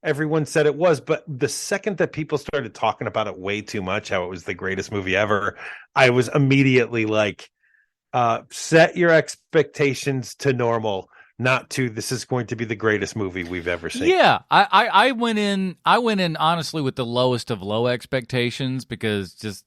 everyone said it was, but the second that people started talking about it way too much, how it was the greatest movie ever, I was immediately like, set your expectations to normal, not to this is going to be the greatest movie we've ever seen. Yeah, I went in honestly with the lowest of low expectations, because just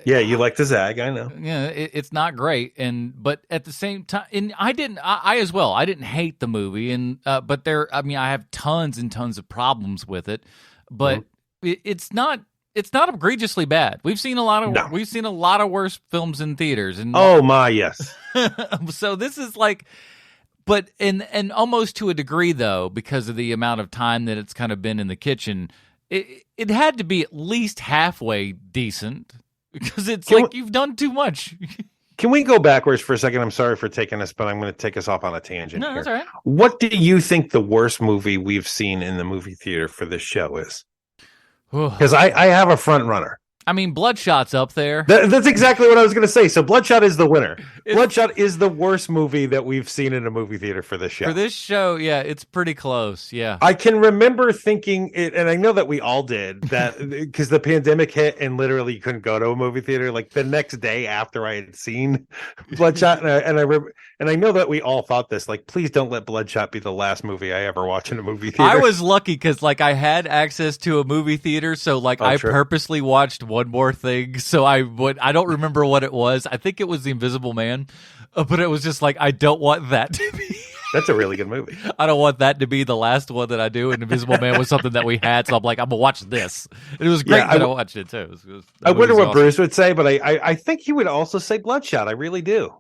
you like to zag, I know. Yeah, it's not great, but at the same time, and I as well. I didn't hate the movie, and but I have tons and tons of problems with it, but it's not egregiously bad. We've seen a lot of worse films in theaters, and yes. So this is like, but and almost to a degree though, because of the amount of time that it's kind of been in the kitchen, it had to be at least halfway decent. Because it's you've done too much. Can we go backwards for a second? I'm sorry for taking us, but I'm going to take us off on a tangent. No, here. That's all right. What do you think the worst movie we've seen in the movie theater for this show is? Because I have a front runner. I mean, Bloodshot's up there. That's exactly what I was going to say. So Bloodshot is the winner. Bloodshot is the worst movie that we've seen in a movie theater for this show. For this show, yeah, it's pretty close, yeah. I can remember thinking it, and I know that we all did, that because the pandemic hit and literally you couldn't go to a movie theater, like the next day after I had seen Bloodshot, and I know that we all thought this, like, please don't let Bloodshot be the last movie I ever watch in a movie theater. I was lucky because, like, I had access to a movie theater, so, like, I purposely watched one more thing, so I don't remember what it was. I think it was The Invisible Man, but it was just like, I don't want that to be. That's a really good movie. I don't want that to be the last one that I do, and Invisible Man was something that we had, so I'm like, I'm going to watch this. And it was great that I watched it, too. I wonder what Bruce would say, but I think he would also say Bloodshot. I really do.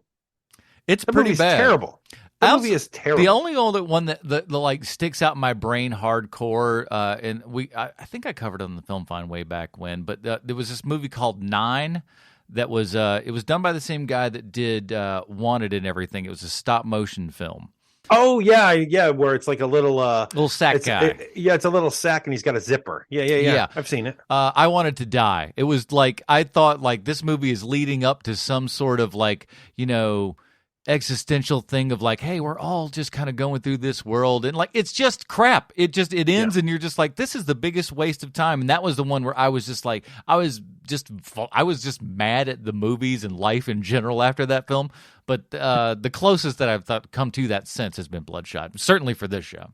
It's pretty bad. Terrible. The movie is terrible. The only other one that like sticks out in my brain hardcore, and I think I covered it on the Film Find way back when, but there was this movie called Nine that was it was done by the same guy that did Wanted and everything. It was a stop motion film. Oh yeah, where it's like a little sack guy. It's a little sack and he's got a zipper. Yeah. I've seen it. I Wanted to Die. It was like, I thought like this movie is leading up to some sort of like, existential thing of like, hey, we're all just kind of going through this world, and like it's just crap. It ends, and you're just like, this is the biggest waste of time. And that was the one where I was just like, I was just mad at the movies and life in general after that film. But the closest that I've come to that since has been Bloodshot, certainly for this show.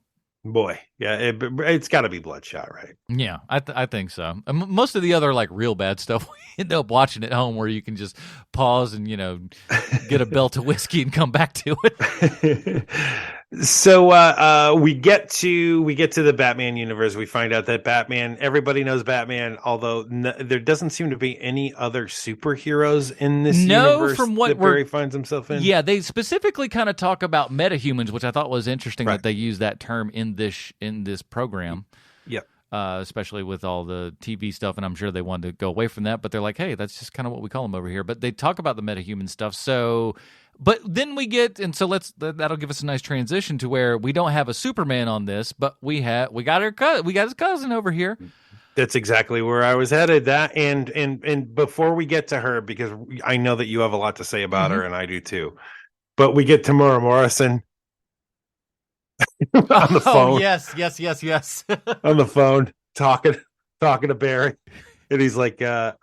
Boy, yeah, it's got to be Bloodshot, right? Yeah, I think so. And most of the other like real bad stuff we end up watching at home, where you can just pause and get a belt of whiskey and come back to it. So we get to the Batman universe. We find out that everybody knows Batman, although there doesn't seem to be any other superheroes in this universe from what that Barry finds himself in. Yeah, they specifically kind of talk about metahumans, which I thought was interesting that they use that term in this program. Yep. Especially with all the TV stuff, and I'm sure they wanted to go away from that, but they're like, hey, that's just kind of what we call them over here. But they talk about the metahuman stuff, so... But then we get, and so that'll give us a nice transition to where we don't have a Superman on this, but we got his cousin over here. That's exactly where I was headed. That and before we get to her, because I know that you have a lot to say about her, and I do too. But we get Tamora Morrison, on the phone. Oh, yes. On the phone, talking to Barry, and he's like, and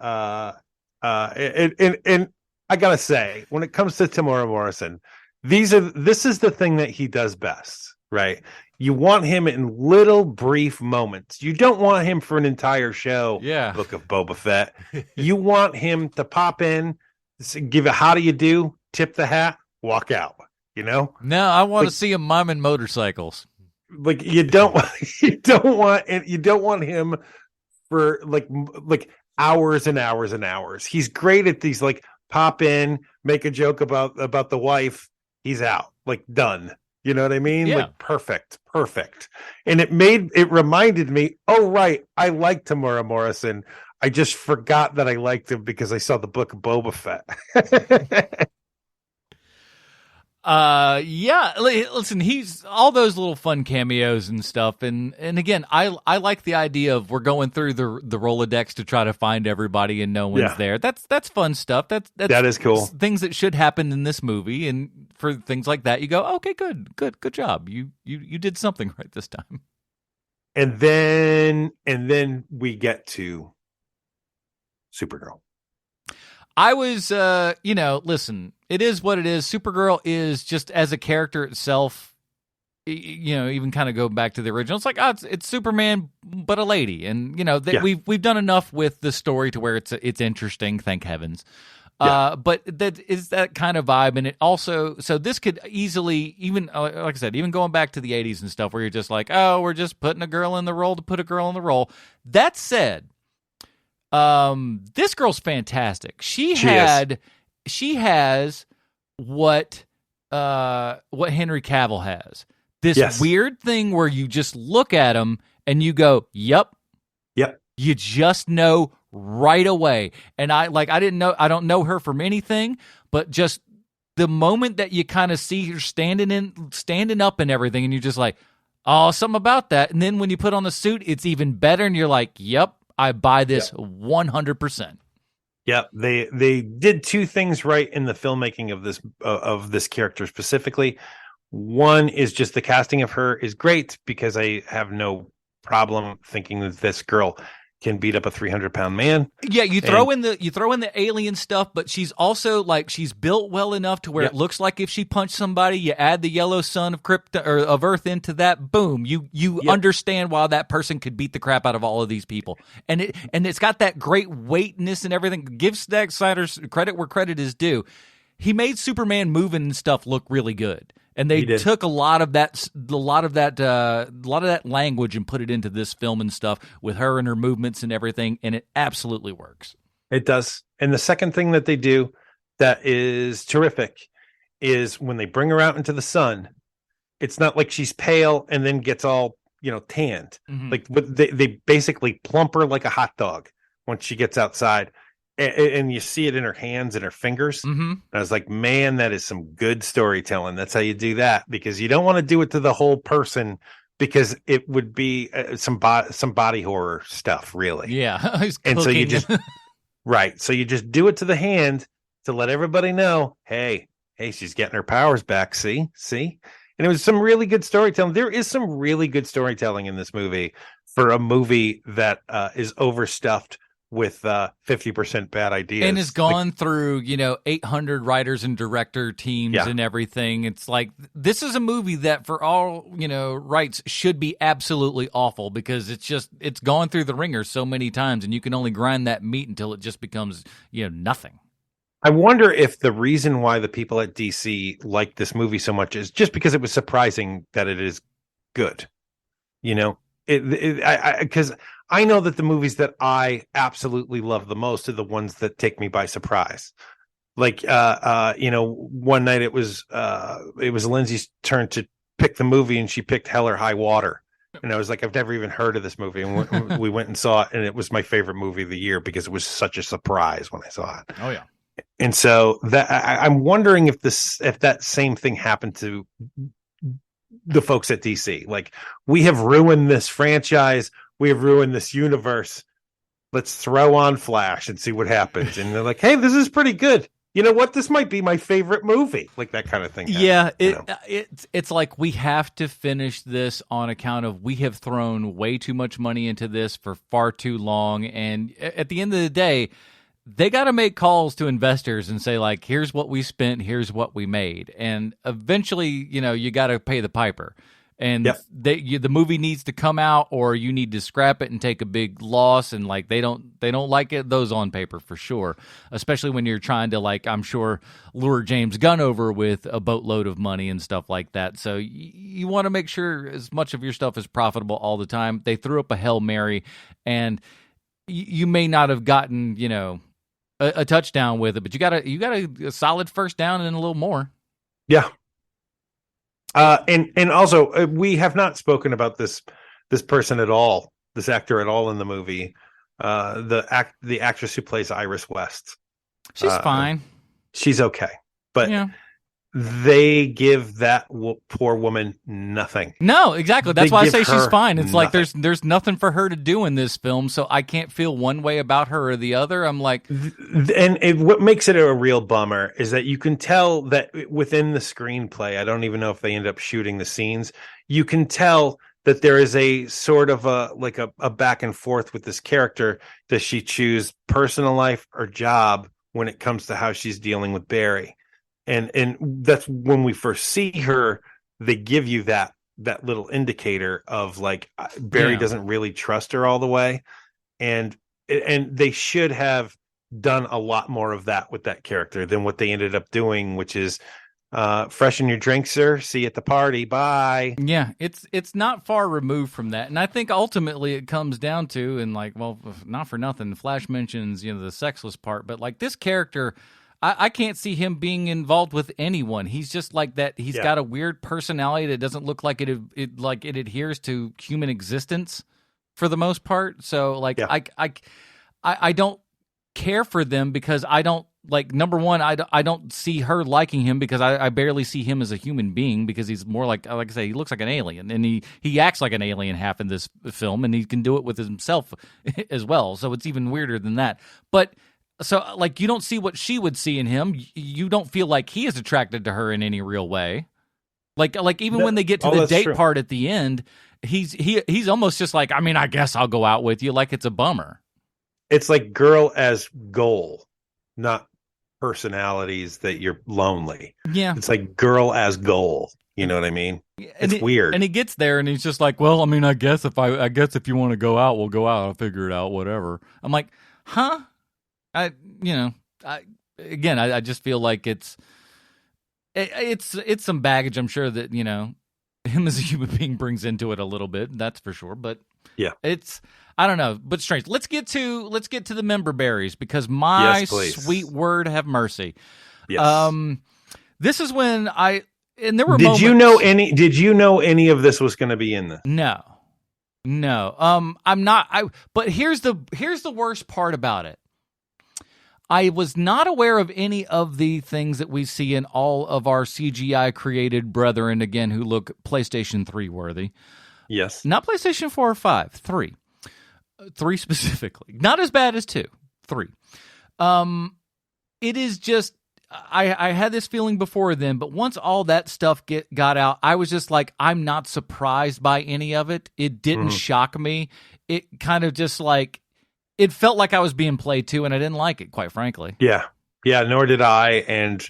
I gotta say, when it comes to Tamora Morrison, this is the thing that he does best, right? You want him in little brief moments. You don't want him for an entire show. Yeah. Book of Boba Fett. You want him to pop in, give a how do you do, tip the hat, walk out. You know? No, I want to see him miming motorcycles. Like you don't want him for like hours and hours and hours. He's great at these, like, pop in, make a joke about the wife, he's out, like, done. You know what I mean? Yeah. Like, perfect. And it reminded me, oh right, I like Tamora Morrison. I just forgot that I liked him because I saw the Book of Boba Fett. Yeah, listen, he's all those little fun cameos and stuff, and again, I like the idea of we're going through the Rolodex to try to find everybody and no one's there. That's fun stuff. That is cool. Things that should happen in this movie, and for things like that, you go, okay, good job. You did something right this time. And then we get to Supergirl. I was, listen, it is what it is. Supergirl is just, as a character itself, even kind of go back to the original. It's like, it's Superman, but a lady. And, we've done enough with the story to where it's interesting, thank heavens. But that is that kind of vibe. And it also, so this could easily, even, like I said, even going back to the 80s and stuff where you're just like, oh, we're just putting a girl in the role to put a girl in the role. That said, this girl's fantastic. She has what Henry Cavill has. This weird thing where you just look at him and you go, yep. You just know right away. And I don't know her from anything, but just the moment that you kind of see her standing up and everything, and you're just like, oh, something about that. And then when you put on the suit, it's even better, and you're like, yep, I buy this 100%. Yeah, they did two things right in the filmmaking of this character specifically. One is just the casting of her is great, because I have no problem thinking that this girl can beat up a 300-pound man. Yeah, you throw in the alien stuff, but she's also like, she's built well enough to where it looks like if she punched somebody, you add the yellow sun of of Earth into that, boom, you understand why that person could beat the crap out of all of these people. And it's got that great weightness and everything. Gives Zack Snyder credit where credit is due. He made Superman moving and stuff look really good. And they took a lot of that language and put it into this film and stuff with her and her movements and everything, and it absolutely works. It does. And the second thing that they do that is terrific is when they bring her out into the sun, it's not like she's pale and then gets all, tanned. Mm-hmm. Like they basically plump her like a hot dog once she gets outside. And you see it in her hands and her fingers. Mm-hmm. I was like, man, that is some good storytelling. That's how you do that, because you don't want to do it to the whole person, because it would be some body horror stuff, really. Yeah. And so you just so you just do it to the hand to let everybody know, hey, she's getting her powers back. See, and it was some really good storytelling. There is some really good storytelling in this movie for a movie that is overstuffed with 50% bad ideas, and has gone through 800 writers and director teams and everything. It's like, this is a movie that for all rights should be absolutely awful, because it's gone through the ringer so many times, and you can only grind that meat until it just becomes nothing. I wonder if the reason why the people at DC like this movie so much is just because it was surprising that it is good. Because I know that the movies that I absolutely love the most are the ones that take me by surprise. Like, one night it was Lindsay's turn to pick the movie, and she picked Hell or High Water. And I was like, I've never even heard of this movie. And we went and saw it, and it was my favorite movie of the year because it was such a surprise when I saw it. Oh yeah. And so that I'm wondering if that same thing happened to the folks at DC. Like, we have ruined this franchise. We have ruined this universe. Let's throw on Flash and see what happens. And they're like, hey, this is pretty good. you know what, this might be my favorite movie, like that kind of thing. Yeah, happens, it's like we have to finish this on account of we have thrown way too much money into this for far too long, and at the end of the day, they got to make calls to investors and say, like, here's what we spent, here's what we made, and eventually, you got to pay the piper. And the movie needs to come out, or you need to scrap it and take a big loss. And like they don't like it, those on paper for sure. Especially when you're trying to, like, I'm sure, lure James Gunn over with a boatload of money and stuff like that. So you want to make sure as much of your stuff is profitable all the time. They threw up a Hail Mary, and you may not have gotten a touchdown with it, but you got a solid first down and a little more. Yeah. And also, we have not spoken about this person at all, this actor at all in the movie. The actress who plays Iris West. She's fine. She's okay, but they give that poor woman nothing. No, exactly. That's why I say she's fine. It's nothing. like there's nothing for her to do in this film, so I can't feel one way about her or the other. I'm like, what makes it a real bummer is that you can tell that within the screenplay, I don't even know if they end up shooting the scenes, you can tell that there is a sort of a back and forth with this character. Does she choose personal life or job when it comes to how she's dealing with Barry? And that's when we first see her, they give you that little indicator of like Barry doesn't really trust her all the way. And they should have done a lot more of that with that character than what they ended up doing, which is freshen your drink, sir. See you at the party. Bye. Yeah, it's not far removed from that. And I think ultimately it comes down to, and like, well, not for nothing, Flash mentions, the sexless part, but like this character, I can't see him being involved with anyone. He's just like that. He's got a weird personality that doesn't look like it adheres to human existence for the most part. So like, I don't care for them because I don't, like, number one, I don't see her liking him because I barely see him as a human being, because he's more like I say, he looks like an alien, and he acts like an alien half in this film, and he can do it with himself as well. So it's even weirder than that. But so, like, you don't see what she would see in him. You don't feel like he is attracted to her in any real way. Like even when they get to the date part at the end, he's almost just like, I mean, I guess I'll go out with you. Like, it's a bummer. It's like girl as goal, not personalities that you're lonely. Yeah. It's like girl as goal. You know what I mean? It's weird. And he gets there and he's just like, well, I mean, I guess if you want to go out, we'll go out. I'll figure it out, whatever. I'm like, huh? I just feel like it's some baggage, I'm sure, that, him as a human being brings into it a little bit. That's for sure. But yeah, I don't know, but strange. Let's get to the member berries, because my sweet word have mercy. Yes. This is when and there were moments. Did you know any of this was going to be in this? No. I'm not. But here's the worst part about it. I was not aware of any of the things that we see in all of our CGI created brethren, again, who look PlayStation 3 worthy. Yes. Not PlayStation 4 or 5, 3. 3 specifically. Not as bad as 2. 3. It is just, I had this feeling before then, but once all that stuff got out, I was just like, I'm not surprised by any of it. It didn't shock me. It kind of just like, it felt like I was being played to, and I didn't like it, quite frankly. Yeah, nor did I. And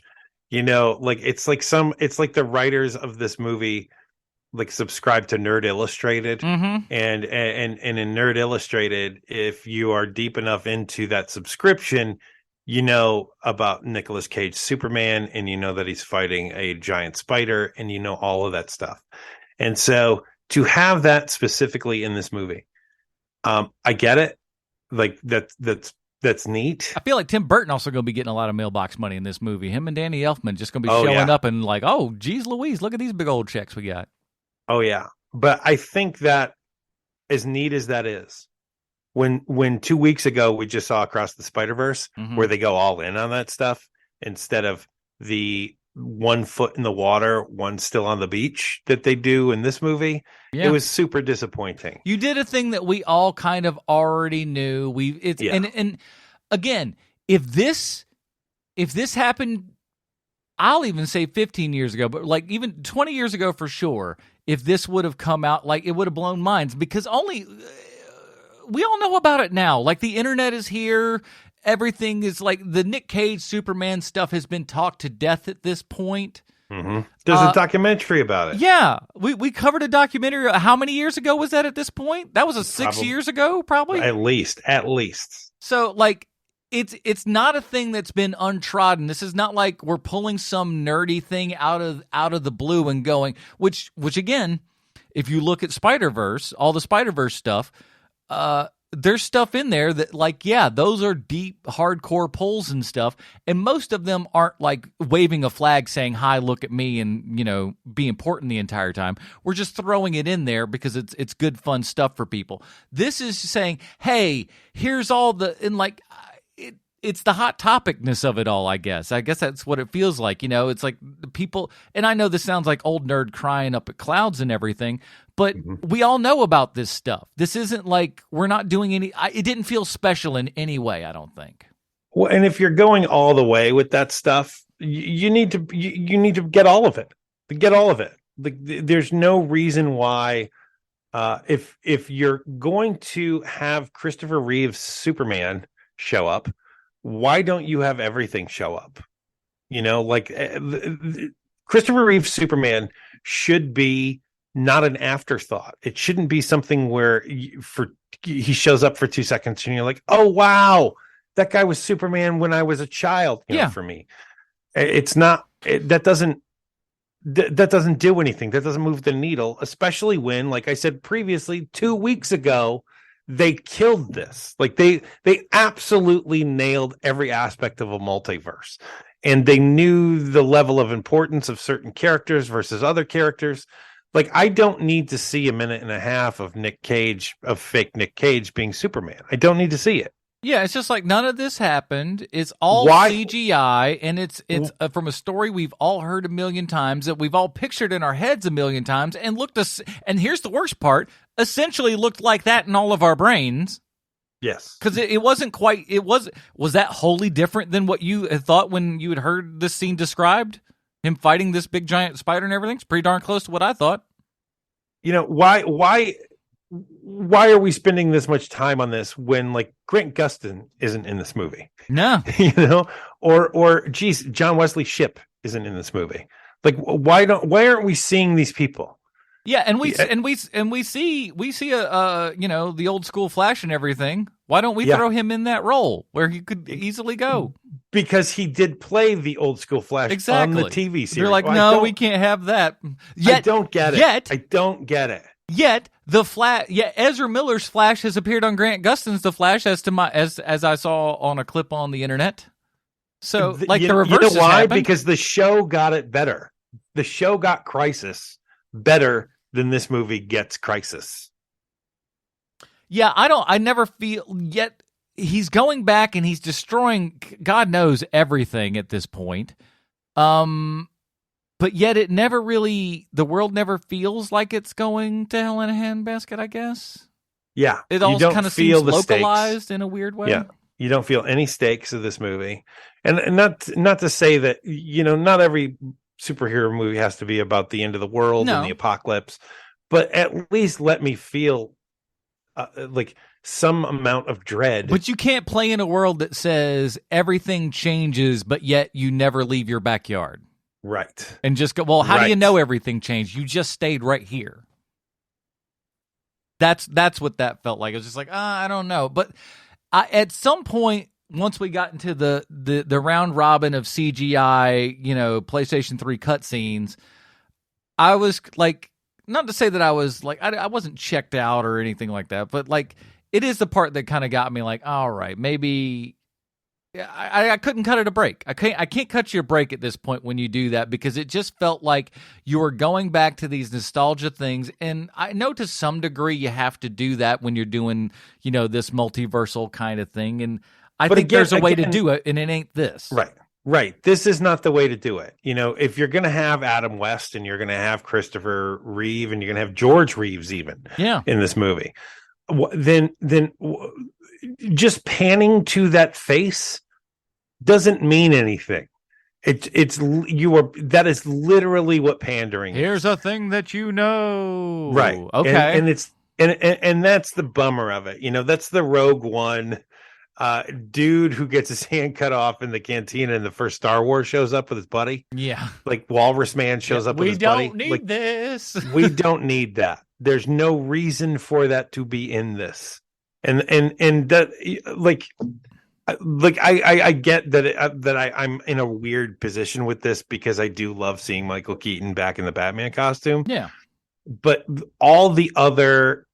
it's like the writers of this movie like subscribe to Nerd Illustrated, and in Nerd Illustrated, if you are deep enough into that subscription, you know about Nicolas Cage's Superman, and you know that he's fighting a giant spider, and you know all of that stuff. And so to have that specifically in this movie, I get it. Like that's neat. I feel like Tim Burton also going to be getting a lot of mailbox money in this movie. Him and Danny Elfman just going to be showing up and like, oh, geez Louise, look at these big old checks we got. Oh yeah, but I think that, as neat as that is, when 2 weeks ago we just saw Across the Spider-Verse, where they go all in on that stuff instead of the 1 foot in the water, one still on the beach that they do in this movie. Yeah. It was super disappointing. You did a thing that we all kind of already knew. And again, if this if this happened, I'll even say 15 years ago, but like even 20 years ago for sure, if this would have come out, like it would have blown minds, because we all know about it now. Like the internet is here. Everything is like the Nick Cage Superman stuff has been talked to death at this point. Mm-hmm. There's a documentary about it. Yeah. We covered a documentary. How many years ago was that at this point? That was 6 years ago, probably. At least. So like, it's not a thing that's been untrodden. This is not like we're pulling some nerdy thing out of the blue and going, which again, if you look at Spider-Verse, all the Spider-Verse stuff, there's stuff in there that, like, yeah, those are deep, hardcore pulls and stuff, and most of them aren't like waving a flag saying, "Hi, look at me," and be important the entire time. We're just throwing it in there because it's good, fun stuff for people. This is saying, "Hey, here's all the," and like it's the hot topicness of it all. I guess that's what it feels like. It's like the people, and I know this sounds like old nerd crying up at clouds and everything. But we all know about this stuff. This isn't like we're not doing it didn't feel special in any way, I don't think. Well, and if you're going all the way with that stuff, you need to get all of it. Get all of it. There's no reason why if you're going to have Christopher Reeve's Superman show up, why don't you have everything show up? Christopher Reeve's Superman should be not an afterthought. It shouldn't be something where he shows up for 2 seconds and you're like, oh wow, that guy was Superman when I was a child. For me, it's not. That doesn't do anything. That doesn't move the needle, especially when, like I said previously, 2 weeks ago, they killed this. Like they absolutely nailed every aspect of a multiverse, and they knew the level of importance of certain characters versus other characters. Like, I don't need to see a minute and a half of fake Nick Cage being Superman. I don't need to see it. Yeah, it's just like none of this happened. It's all CGI, and it's from a story we've all heard a million times, that we've all pictured in our heads a million times, and and here's the worst part, essentially looked like that in all of our brains. Yes. Because it wasn't quite, was that wholly different than what you had thought when you had heard this scene described? Him fighting this big giant spider and everything? It's pretty darn close to what I thought. Why are we spending this much time on this when, like, Grant Gustin isn't in this movie? No. Or geez, John Wesley Shipp isn't in this movie. Like, why aren't we seeing these people? Yeah, and we see the old school Flash and everything. Why don't we throw him in that role where he could easily go? Because he did play the old school Flash on the TV series. You're like, no, we can't have that. I don't get it. I don't get it. Yet the Flash, Ezra Miller's Flash has appeared on Grant Gustin's The Flash, as I saw on a clip on the internet. So, the reverse. You know why? Happened. Because the show got it better. The show got Crisis better than this movie gets Crisis. Yeah, I never feel yet. He's going back and he's destroying God knows everything at this point. But yet it never really, the world never feels like it's going to hell in a handbasket, I guess. Yeah. It all kind of seems localized stakes in a weird way. Yeah. You don't feel any stakes of this movie. And not to say that, not every superhero movie has to be about the end of the world and the apocalypse, but at least let me feel like some amount of dread. But you can't play in a world that says everything changes, but yet you never leave your backyard. Right. And just go, well, how do you know everything changed? You just stayed right here. That's what that felt like. It was just like, I don't know. But at some point, once we got into the round robin of CGI, PlayStation 3 cutscenes, I was like, not to say that I was like, I wasn't checked out or anything like that, but like, it is the part that kind of got me like, all right, maybe I couldn't cut it a break. I can't cut you a break at this point when you do that, because it just felt like you were going back to these nostalgia things. And I know to some degree you have to do that when you're doing, this multiversal kind of thing. And I think there's a way to do it, and it ain't this. Right. This is not the way to do it. If you're going to have Adam West and you're going to have Christopher Reeve and you're going to have George Reeves even in this movie, then just panning to that face doesn't mean anything. That is literally what pandering Here's is. a thing that you know. Right. Okay. And that's the bummer of it. That's the Rogue One dude who gets his hand cut off in the cantina in the first Star Wars shows up with his buddy. Yeah. Like Walrus Man shows up with his buddy. We don't need this. We don't need that. There's no reason for that to be in this. And that I get that I'm in a weird position with this because I do love seeing Michael Keaton back in the Batman costume. Yeah. But all the other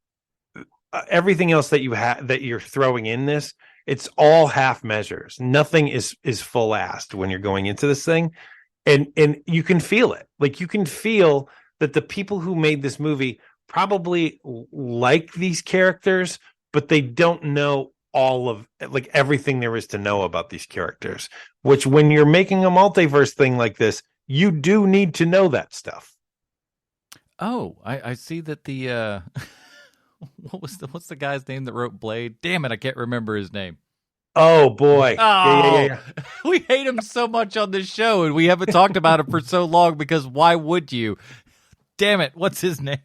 everything else that you're throwing in this, it's all half measures. Nothing is full assed when you're going into this thing. And you can feel it. Like you can feel that the people who made this movie probably like these characters, but they don't know all of like everything there is to know about these characters, which when you're making a multiverse thing like this, you do need to know that stuff. Oh, I see that the what's the guy's name that wrote Blade? Damn it, I can't remember his name. Oh boy. Oh, Yeah. We hate him so much on this show, and we haven't talked about him for so long because why would you? Damn it, what's his name?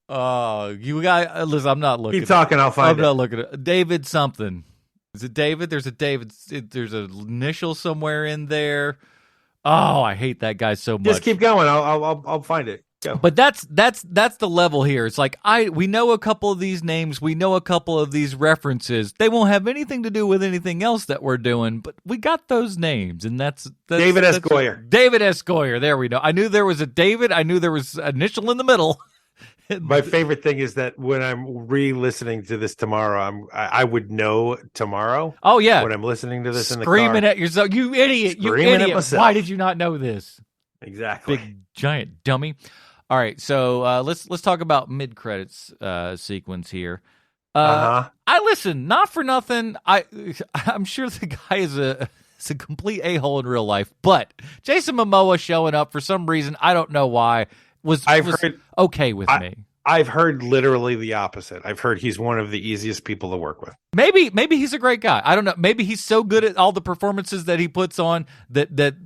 You guys, listen, I'm not looking. Keep talking, I'll find it. I'm not looking at David something. Is it David? There's a David. There's an initial somewhere in there. Oh, I hate that guy so much. Just keep going. I'll find it. Go. But that's the level here. It's like we know a couple of these names, we know a couple of these references. They won't have anything to do with anything else that we're doing, but we got those names, and that's David S. Goyer. David S. Goyer. There we go. I knew there was a David. I knew there was an initial in the middle. My favorite thing is that when I'm re-listening to this tomorrow, I would know tomorrow. Oh yeah, when I'm listening to this in the car, screaming at yourself, you idiot! Screaming You idiot! at myself. Why did you not know this? Exactly. Big giant dummy. All right, so let's talk about mid credits sequence here. I listen, not for nothing. I'm sure the guy is a complete a-hole in real life, but Jason Momoa showing up for some reason, I don't know why, was okay with me. I've heard literally the opposite. I've heard he's one of the easiest people to work with. Maybe he's a great guy. I don't know. Maybe he's so good at all the performances that he puts on that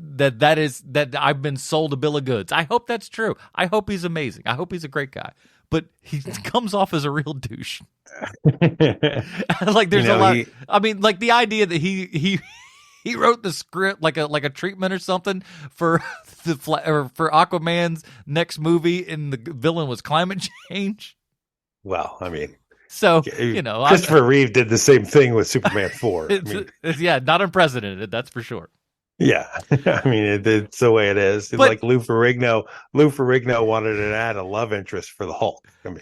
I've been sold a bill of goods. I hope that's true. I hope he's amazing. I hope he's a great guy. But he comes off as a real douche. Like there's a lot. I mean, like the idea that he wrote the script like a treatment or something for for Aquaman's next movie, and the villain was climate change. Well, I mean, so Christopher Reeve did the same thing with Superman 4. Yeah, not unprecedented, that's for sure. Yeah, I mean it's the way it is. But, like Lou Ferrigno wanted to add a love interest for the Hulk. I mean,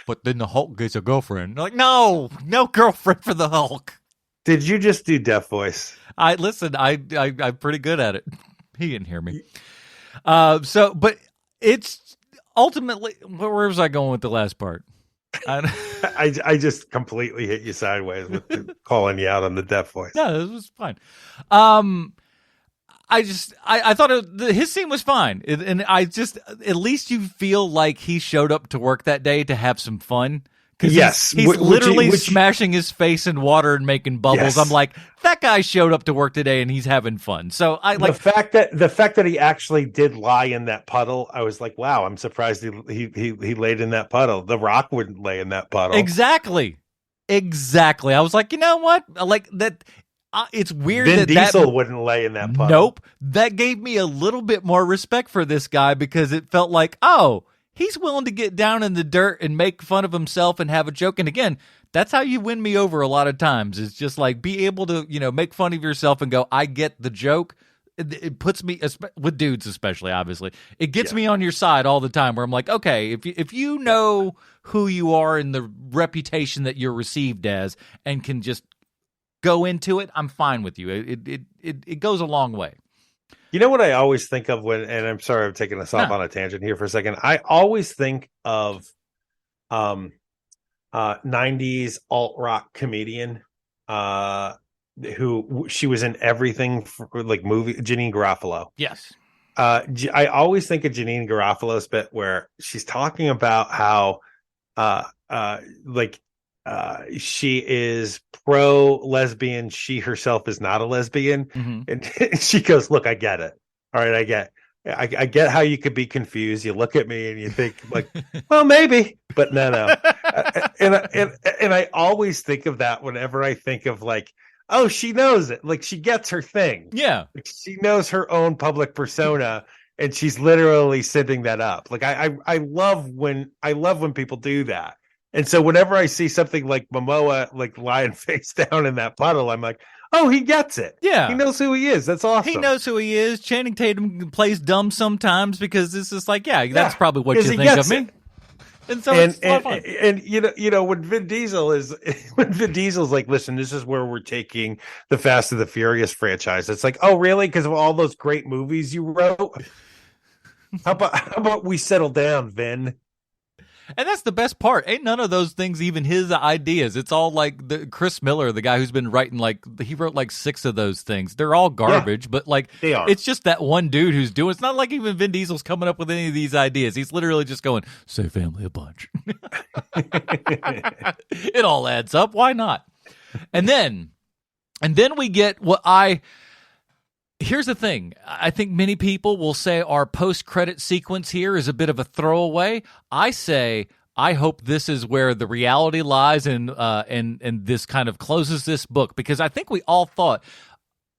but then the Hulk gets a girlfriend. Like, no girlfriend for the Hulk. Did you just do Deaf Voice? I'm pretty good at it. He didn't hear me. But it's ultimately, where was I going with the last part? I just completely hit you sideways with calling you out on the Deaf Voice. No, this was fine. I thought his scene was fine, and at least you feel like he showed up to work that day to have some fun. Yes, he's literally smashing his face in water and making bubbles. Yes. I'm like, that guy showed up to work today and he's having fun. So I like the fact that he actually did lie in that puddle. I was like, wow, I'm surprised he laid in that puddle. The Rock wouldn't lay in that puddle. Exactly. I was like, you know what? Like that. It's weird Vin that Diesel wouldn't lay in that puddle. Nope. That gave me a little bit more respect for this guy because it felt like, oh, he's willing to get down in the dirt and make fun of himself and have a joke. And again, that's how you win me over a lot of times. It's just like be able to, make fun of yourself and go, I get the joke. It puts me, with dudes especially, obviously, it gets me on your side all the time where I'm like, okay, if you know who you are and the reputation that you're received as and can just go into it, I'm fine with you. It goes a long way. You know what I always think of and I'm sorry I'm taking us off on a tangent here for a second. I always think of 90s alt rock comedian who she was in everything for, like movie, Janine Garofalo. Yes. I always think of Janine Garofalo's bit where she's talking about how she is pro lesbian. She herself is not a lesbian, and she goes, "Look, I get it. All right, I get how you could be confused. You look at me and you think like, well, maybe, but no. And I always think of that whenever I think of like, oh, she knows it. Like she gets her thing. Yeah, like, she knows her own public persona, and she's literally setting that up. Like I love when people do that. And so whenever I see something like Momoa like lying face down in that puddle, I'm like, oh, he gets it. Yeah. He knows who he is. That's awesome. He knows who he is. Channing Tatum plays dumb sometimes because this is like, that's probably what you think of me. And so it's a lot of fun. And you know when Vin Diesel's like, listen, this is where we're taking the Fast and the Furious franchise. It's like, oh, really? Because of all those great movies you wrote? How about we settle down, Vin? And that's the best part. Ain't none of those things even his ideas. It's all like the Chris Miller, the guy who's been writing he wrote like 6 of those things. They're all garbage, but like they are. It's just that one dude who's doing. It's not like even Vin Diesel's coming up with any of these ideas. He's literally just going, say family a bunch. It all adds up. Why not? And then we get what Here's the thing. I think many people will say our post-credit sequence here is a bit of a throwaway. I say I hope this is where the reality lies, and this kind of closes this book, because I think we all thought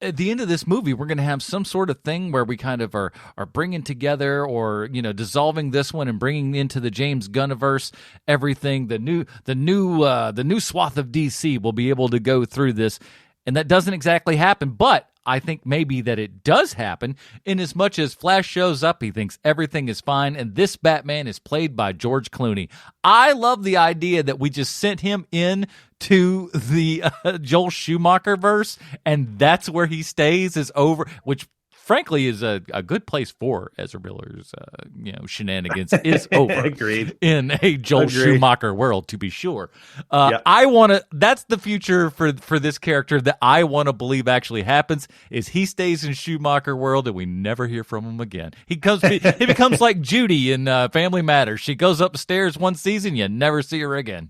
at the end of this movie we're going to have some sort of thing where we kind of are bringing together, or dissolving this one and bringing into the James Gunniverse everything. The new swath of DC will be able to go through this, and that doesn't exactly happen, but I think maybe that it does happen, in as much as Flash shows up, he thinks everything is fine, and this Batman is played by George Clooney. I love the idea that we just sent him in to the Joel Schumacher verse, and that's where he stays, is over, which frankly is a good place for Ezra Miller's shenanigans is over. Agreed. In a Joel Schumacher world, to be sure. Yep. That's the future for this character that I want to believe actually happens, is he stays in Schumacher world and we never hear from him again. He becomes like Judy in Family Matters. She goes upstairs one season, you never see her again.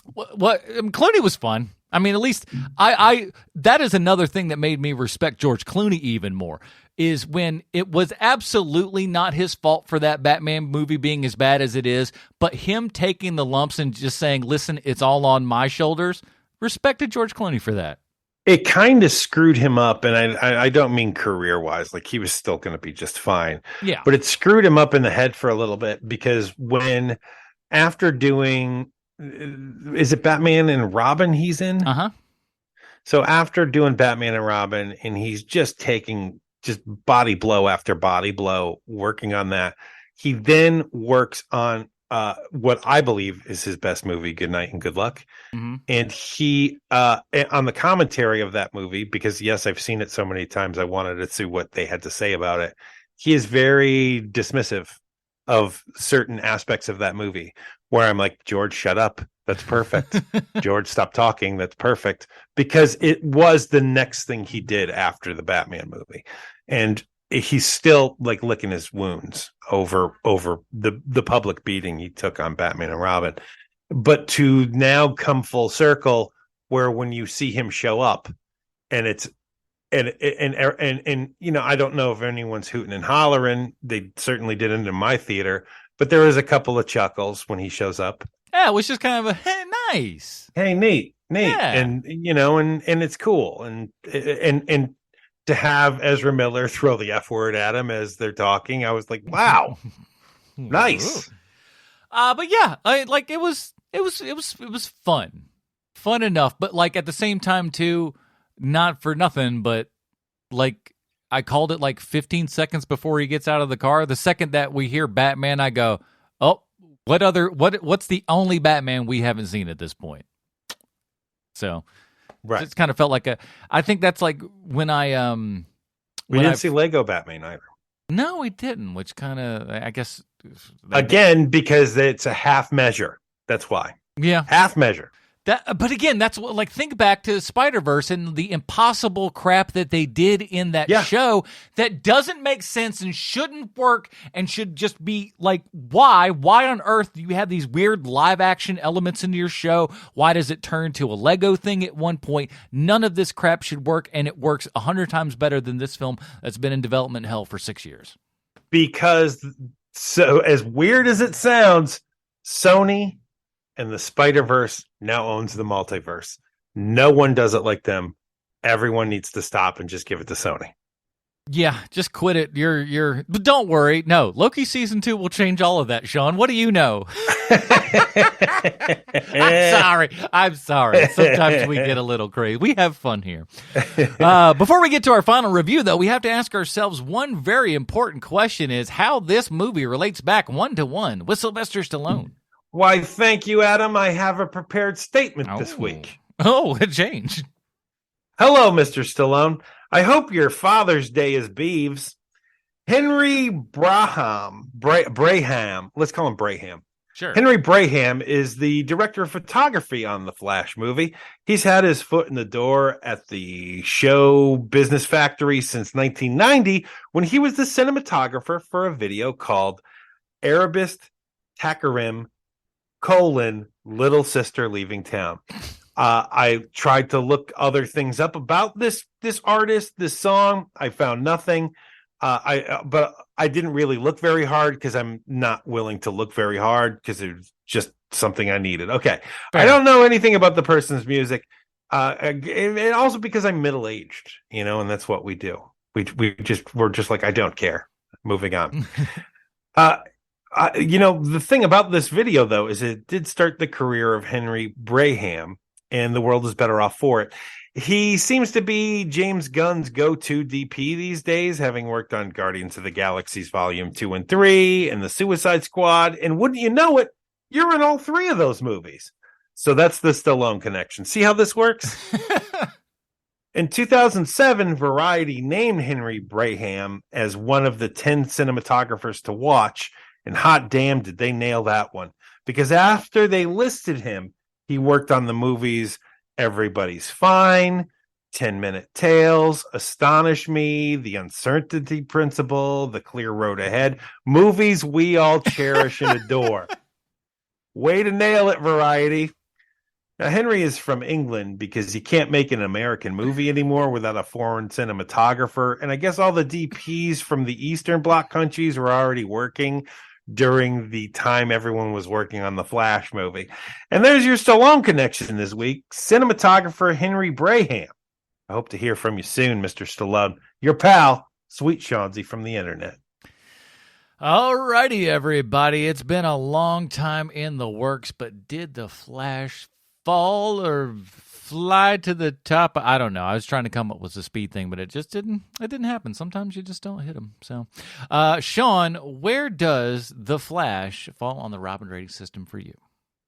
What Clooney was fun. I mean, at least I that is another thing that made me respect George Clooney even more, is when it was absolutely not his fault for that Batman movie being as bad as it is, but him taking the lumps and just saying, listen, it's all on my shoulders. Respected George Clooney for that. It kind of screwed him up, and I don't mean career-wise. Like, he was still going to be just fine. Yeah. But it screwed him up in the head for a little bit, because after doing... Is it Batman and Robin he's in? Uh-huh. So after doing Batman and Robin, and he's just taking just body blow after body blow, working on that, he then works on what I believe is his best movie, Good Night and Good Luck. Mm-hmm. And he, on the commentary of that movie, because yes, I've seen it so many times, I wanted to see what they had to say about it. He is very dismissive of certain aspects of that movie, where I'm like, George, shut up. That's perfect. George, stop talking. That's perfect. Because it was the next thing he did after the Batman movie. And he's still like licking his wounds over the public beating he took on Batman and Robin. But to now come full circle, where when you see him show up, and it's and I don't know if anyone's hooting and hollering. They certainly didn't in my theater, but there is a couple of chuckles when he shows up. Yeah, it was just kind of a, hey, nice. Hey, neat. Yeah. And and it's cool. And to have Ezra Miller throw the F word at him as they're talking, I was like, wow. Nice. But yeah, it was fun enough, but like at the same time too, not for nothing, but like I called it like 15 seconds before he gets out of the car. The second that we hear Batman, I go, oh, what's the only Batman we haven't seen at this point? So right. It's kind of felt like I think that's like when we didn't see Lego Batman either. No, we didn't, which kind of, I guess. Again, because it's a half measure. That's why. Yeah. Half measure. But again, that's what, like, think back to Spider-Verse and the impossible crap that they did in that show that doesn't make sense and shouldn't work and should just be like, why on earth do you have these weird live action elements into your show? Why does it turn to a Lego thing at one point? None of this crap should work, and it works 100 times better than this film that's been in development hell for 6 years. Because, so as weird as it sounds, Sony and the Spider-Verse now owns the multiverse. No one does it like them. Everyone needs to stop and just give it to Sony. Yeah, just quit it. But don't worry. No, Loki season 2 will change all of that, Sean. What do you know? I'm sorry. Sometimes we get a little crazy. We have fun here. Before we get to our final review, though, we have to ask ourselves one very important question: is how this movie relates back 1-to-1 with Sylvester Stallone. Why, thank you, Adam. I have a prepared statement this week. Oh, a change. Hello, Mr. Stallone. I hope your Father's Day is beeves. Henry Braham. Let's call him Braham. Sure. Henry Braham is the director of photography on the Flash movie. He's had his foot in the door at the show business factory since 1990 when he was the cinematographer for a video called Arabist Takarim, Little Sister Leaving Town. I tried to look other things up about this artist, this song. I found nothing. But I didn't really look very hard because I'm not willing to look very hard because it was just something I needed. Okay. Fair. I don't know anything about the person's music. And also because I'm middle-aged, and that's what we do. We're just like, I don't care. Moving on. The thing about this video, though, is it did start the career of Henry Braham, and the world is better off for it. He seems to be James Gunn's go-to DP these days, having worked on Guardians of the Galaxy's Volume 2 and 3 and The Suicide Squad. And wouldn't you know it, you're in all 3 of those movies. So that's the Stallone connection. See how this works? In 2007, Variety named Henry Braham as one of the 10 cinematographers to watch. And hot damn, did they nail that one. Because after they listed him, he worked on the movies Everybody's Fine, 10-Minute Tales, Astonish Me, The Uncertainty Principle, The Clear Road Ahead. Movies we all cherish and adore. Way to nail it, Variety. Now, Henry is from England because you can't make an American movie anymore without a foreign cinematographer. And I guess all the DPs from the Eastern Bloc countries were already working during the time everyone was working on the Flash movie. And there's your Stallone connection this week. Cinematographer Henry Braham. I hope to hear from you soon, Mr. Stallone. Your pal, Sweet Shawnsy from the internet. All righty, everybody. It's been a long time in the works, but did the Flash fall or fly to the top? I don't know. I was trying to come up with a speed thing, but it just didn't happen. Sometimes you just don't hit them. So, Sean, where does the Flash fall on the Robin rating system for you?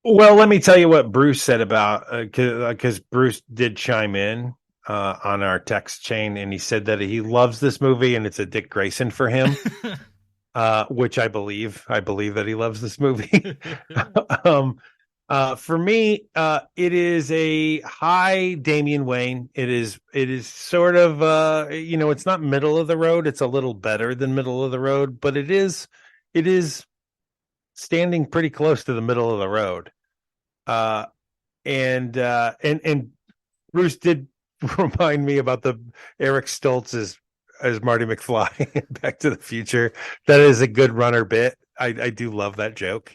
Well, let me tell you what Bruce said about, because Bruce did chime in on our text chain, and he said that he loves this movie and it's a Dick Grayson for him. Which I believe that he loves this movie. For me, it is a high Damian Wayne. It is sort of, it's not middle of the road. It's a little better than middle of the road, but it is standing pretty close to the middle of the road. And Bruce did remind me about the Eric Stoltz as Marty McFly in Back to the Future. That is a good runner bit. I do love that joke.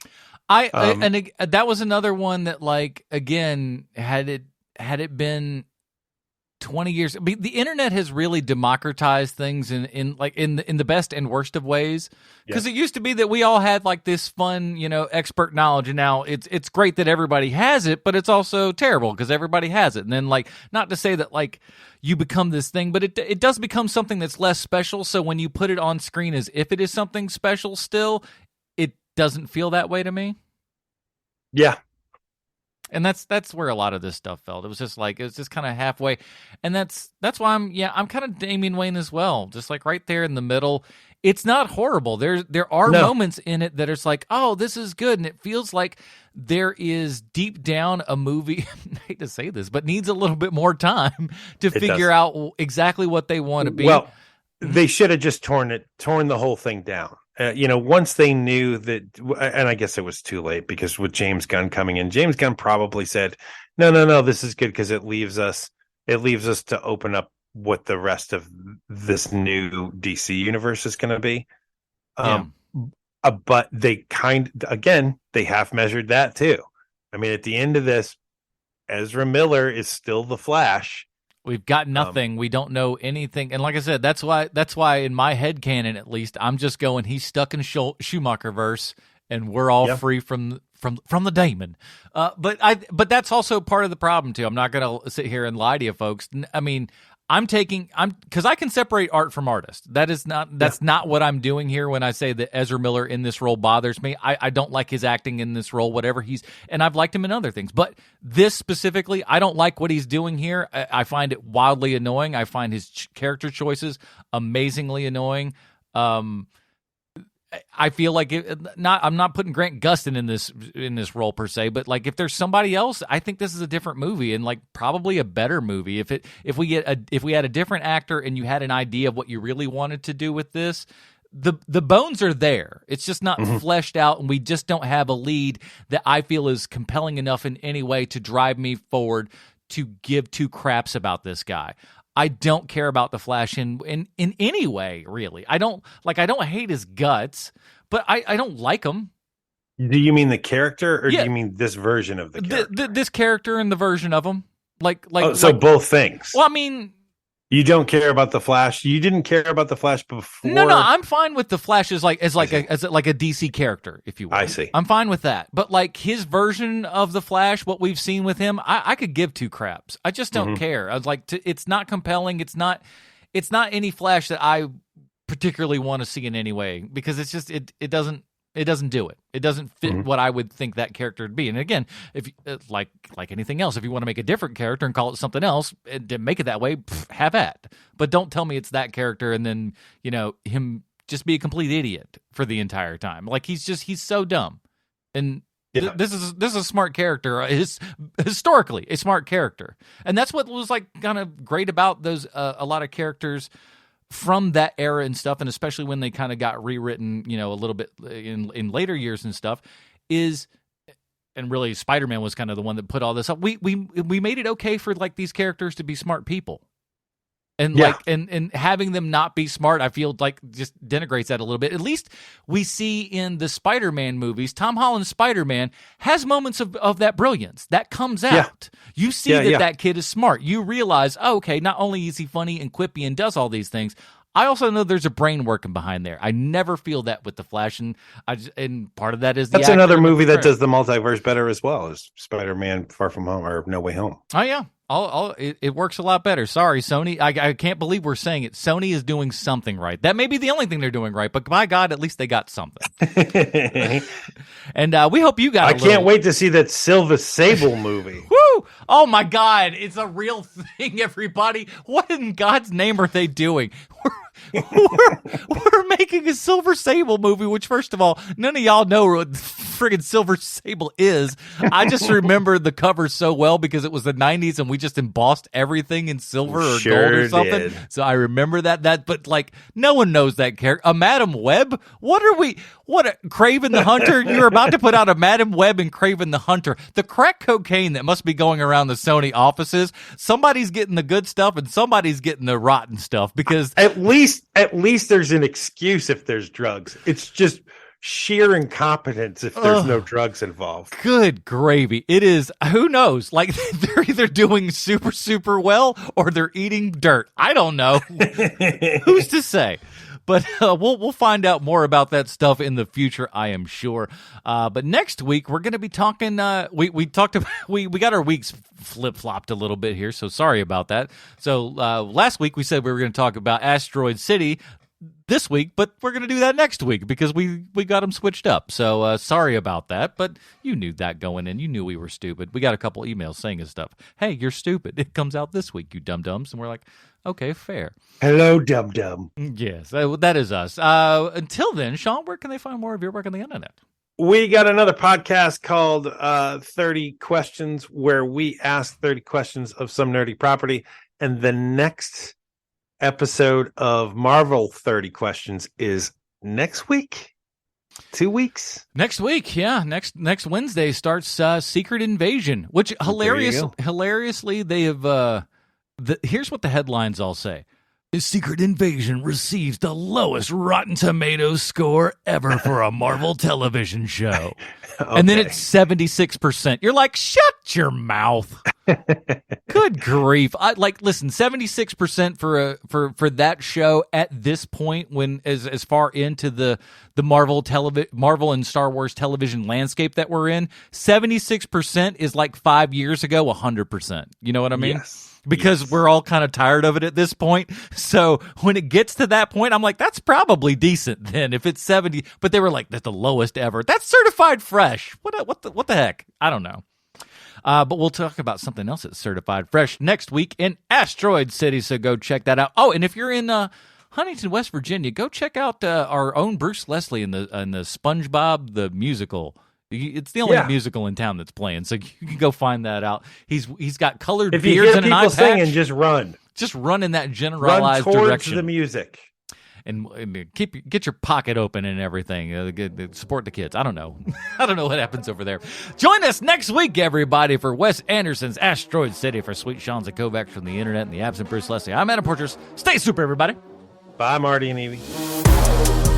That was another one that, like, again, had it been 20 years, the internet has really democratized things in the best and worst of ways. Because It used to be that we all had like this fun, expert knowledge, and now it's great that everybody has it, but it's also terrible because everybody has it. And then, like, not to say that like you become this thing, but it does become something that's less special. So when you put it on screen as if it is something special, still, it doesn't feel that way to me. Yeah. And that's where a lot of this stuff felt. It was just kind of halfway. And that's why I'm kind of Damian Wayne as well. Just like right there in the middle. It's not horrible. There are moments in it that are like, oh, this is good. And it feels like there is deep down a movie, I hate to say this, but needs a little bit more time to figure out exactly what they want to be. Well, they should have just torn the whole thing down. Once they knew that, and I guess it was too late because with James Gunn coming in, James Gunn probably said, no, this is good because it leaves us to open up what the rest of this new DC universe is going to be. But they they half measured that too. I mean, at the end of this, Ezra Miller is still the Flash. We've got nothing. We don't know anything. And like I said, that's why in my head canon, at least, I'm just going, he's stuck in Schumacher verse and we're all free from the Damon. But that's also part of the problem too. I'm not going to sit here and lie to you folks. I mean, because I can separate art from artist. That's not what I'm doing here when I say that Ezra Miller in this role bothers me. I don't like his acting in this role, and I've liked him in other things. But this specifically, I don't like what he's doing here. I find it wildly annoying. I find his character choices amazingly annoying. I feel like I'm not putting Grant Gustin in this role per se, but like if there's somebody else, I think this is a different movie and like probably a better movie. If we had a different actor and you had an idea of what you really wanted to do with this, the bones are there. It's just not fleshed out, and we just don't have a lead that I feel is compelling enough in any way to drive me forward to give two craps about this guy. I don't care about the Flash in any way, really. I don't hate his guts, but I don't like him. Do you mean the character, or do you mean this version of the character? This character and the version of him, so both things. Well, I mean, you don't care about the Flash. You didn't care about the Flash before. No, I'm fine with the Flash as a DC character, if you will. I see. I'm fine with that. But like his version of the Flash, what we've seen with him, I could give two craps. I just don't care. I was like, it's not compelling. It's not any Flash that I particularly want to see in any way, because it's just it doesn't do it. It doesn't fit what I would think that character would be. And again, if like anything else, if you want to make a different character and call it something else and make it that way, have at. But don't tell me it's that character and then him just be a complete idiot for the entire time. Like he's so dumb. And this is a smart character. Is historically a smart character, and that's what was like kind of great about those a lot of characters from that era and stuff, and especially when they kind of got rewritten, a little bit in later years and stuff, and really Spider-Man was kind of the one that put all this up. We made it okay for like these characters to be smart people. And and having them not be smart, I feel like just denigrates that a little bit. At least we see in the Spider-Man movies, Tom Holland's Spider-Man has moments of that brilliance. That comes out. You see that kid is smart. You realize, okay, not only is he funny and quippy and does all these things, I also know there's a brain working behind there. I never feel that with the Flash, and part of that is that's another movie that does the multiverse better as well, as Spider-Man Far From Home or No Way Home. Oh yeah. It works a lot better. Sorry, Sony. I can't believe we're saying it. Sony is doing something right. That may be the only thing they're doing right, but by God, at least they got something. And we hope you got I can't wait to see that Silver Sable movie. Woo! Oh my God, it's a real thing, everybody. What in God's name are they doing? We're making a Silver Sable movie, which, first of all, none of y'all know what friggin' Silver Sable is. I just remember the cover so well because it was the 90s and we just embossed everything in silver or gold or something. Did. So I remember that, but like no one knows that character. A Madam Web? What Craven the Hunter? You're about to put out a Madam Web and Craven the Hunter. The crack cocaine that must be going around the Sony offices. Somebody's getting the good stuff and somebody's getting the rotten stuff, because at least there's an excuse if there's drugs. It's just sheer incompetence if there's no drugs involved. Good gravy. It is, who knows? Like they're either doing super, super well or they're eating dirt. I don't know. Who's to say? But we'll find out more about that stuff in the future, I am sure. But next week we're going to be talking. We got our weeks flip flopped a little bit here, so sorry about that. So last week we said we were going to talk about Asteroid City. this week, but we're going to do that next week because we got them switched up. So sorry about that, but you knew that going in. You knew we were stupid. We got a couple emails saying us stuff. Hey, you're stupid. It comes out this week, you dum-dums. And we're like, okay, fair. Hello, dum-dum. Yes, that is us. Until then, Sean, where can they find more of your work on the internet? We got another podcast called 30 Questions, where we ask 30 questions of some nerdy property. And the next episode of Marvel 30 Questions is next week. 2 weeks. Next week, yeah. Next Wednesday starts Secret Invasion, which hilariously they have. Here's what the headlines all say. Secret Invasion receives the lowest Rotten Tomatoes score ever for a Marvel television show. Okay. And then it's 76%. You're like, shut your mouth. Good grief. Listen, 76% for that show at this point, when as far into the Marvel and Star Wars television landscape that we're in, 76% is like 5 years ago, 100%. You know what I mean? Yes. Because we're all kind of tired of it at this point. So when it gets to that point, I'm like, that's probably decent then if it's 70. But they were like, that's the lowest ever. That's certified fresh. What the heck? I don't know. But we'll talk about something else that's certified fresh next week in Asteroid City. So go check that out. Oh, and if you're in Huntington, West Virginia, go check out our own Bruce Leslie in the SpongeBob the musical. It's the only musical in town that's playing, so you can go find that out. He's got colored beards and an eye patch. If you hear people singing, just run in that generalized towards direction. The music, and get your pocket open and everything. Support the kids. I don't know. I don't know what happens over there. Join us next week, everybody, for Wes Anderson's Asteroid City. For Sweet Sean Zakovac from the internet and the absent Bruce Leslie, I'm Adam Porters. Stay super, everybody. Bye, Marty and Evie.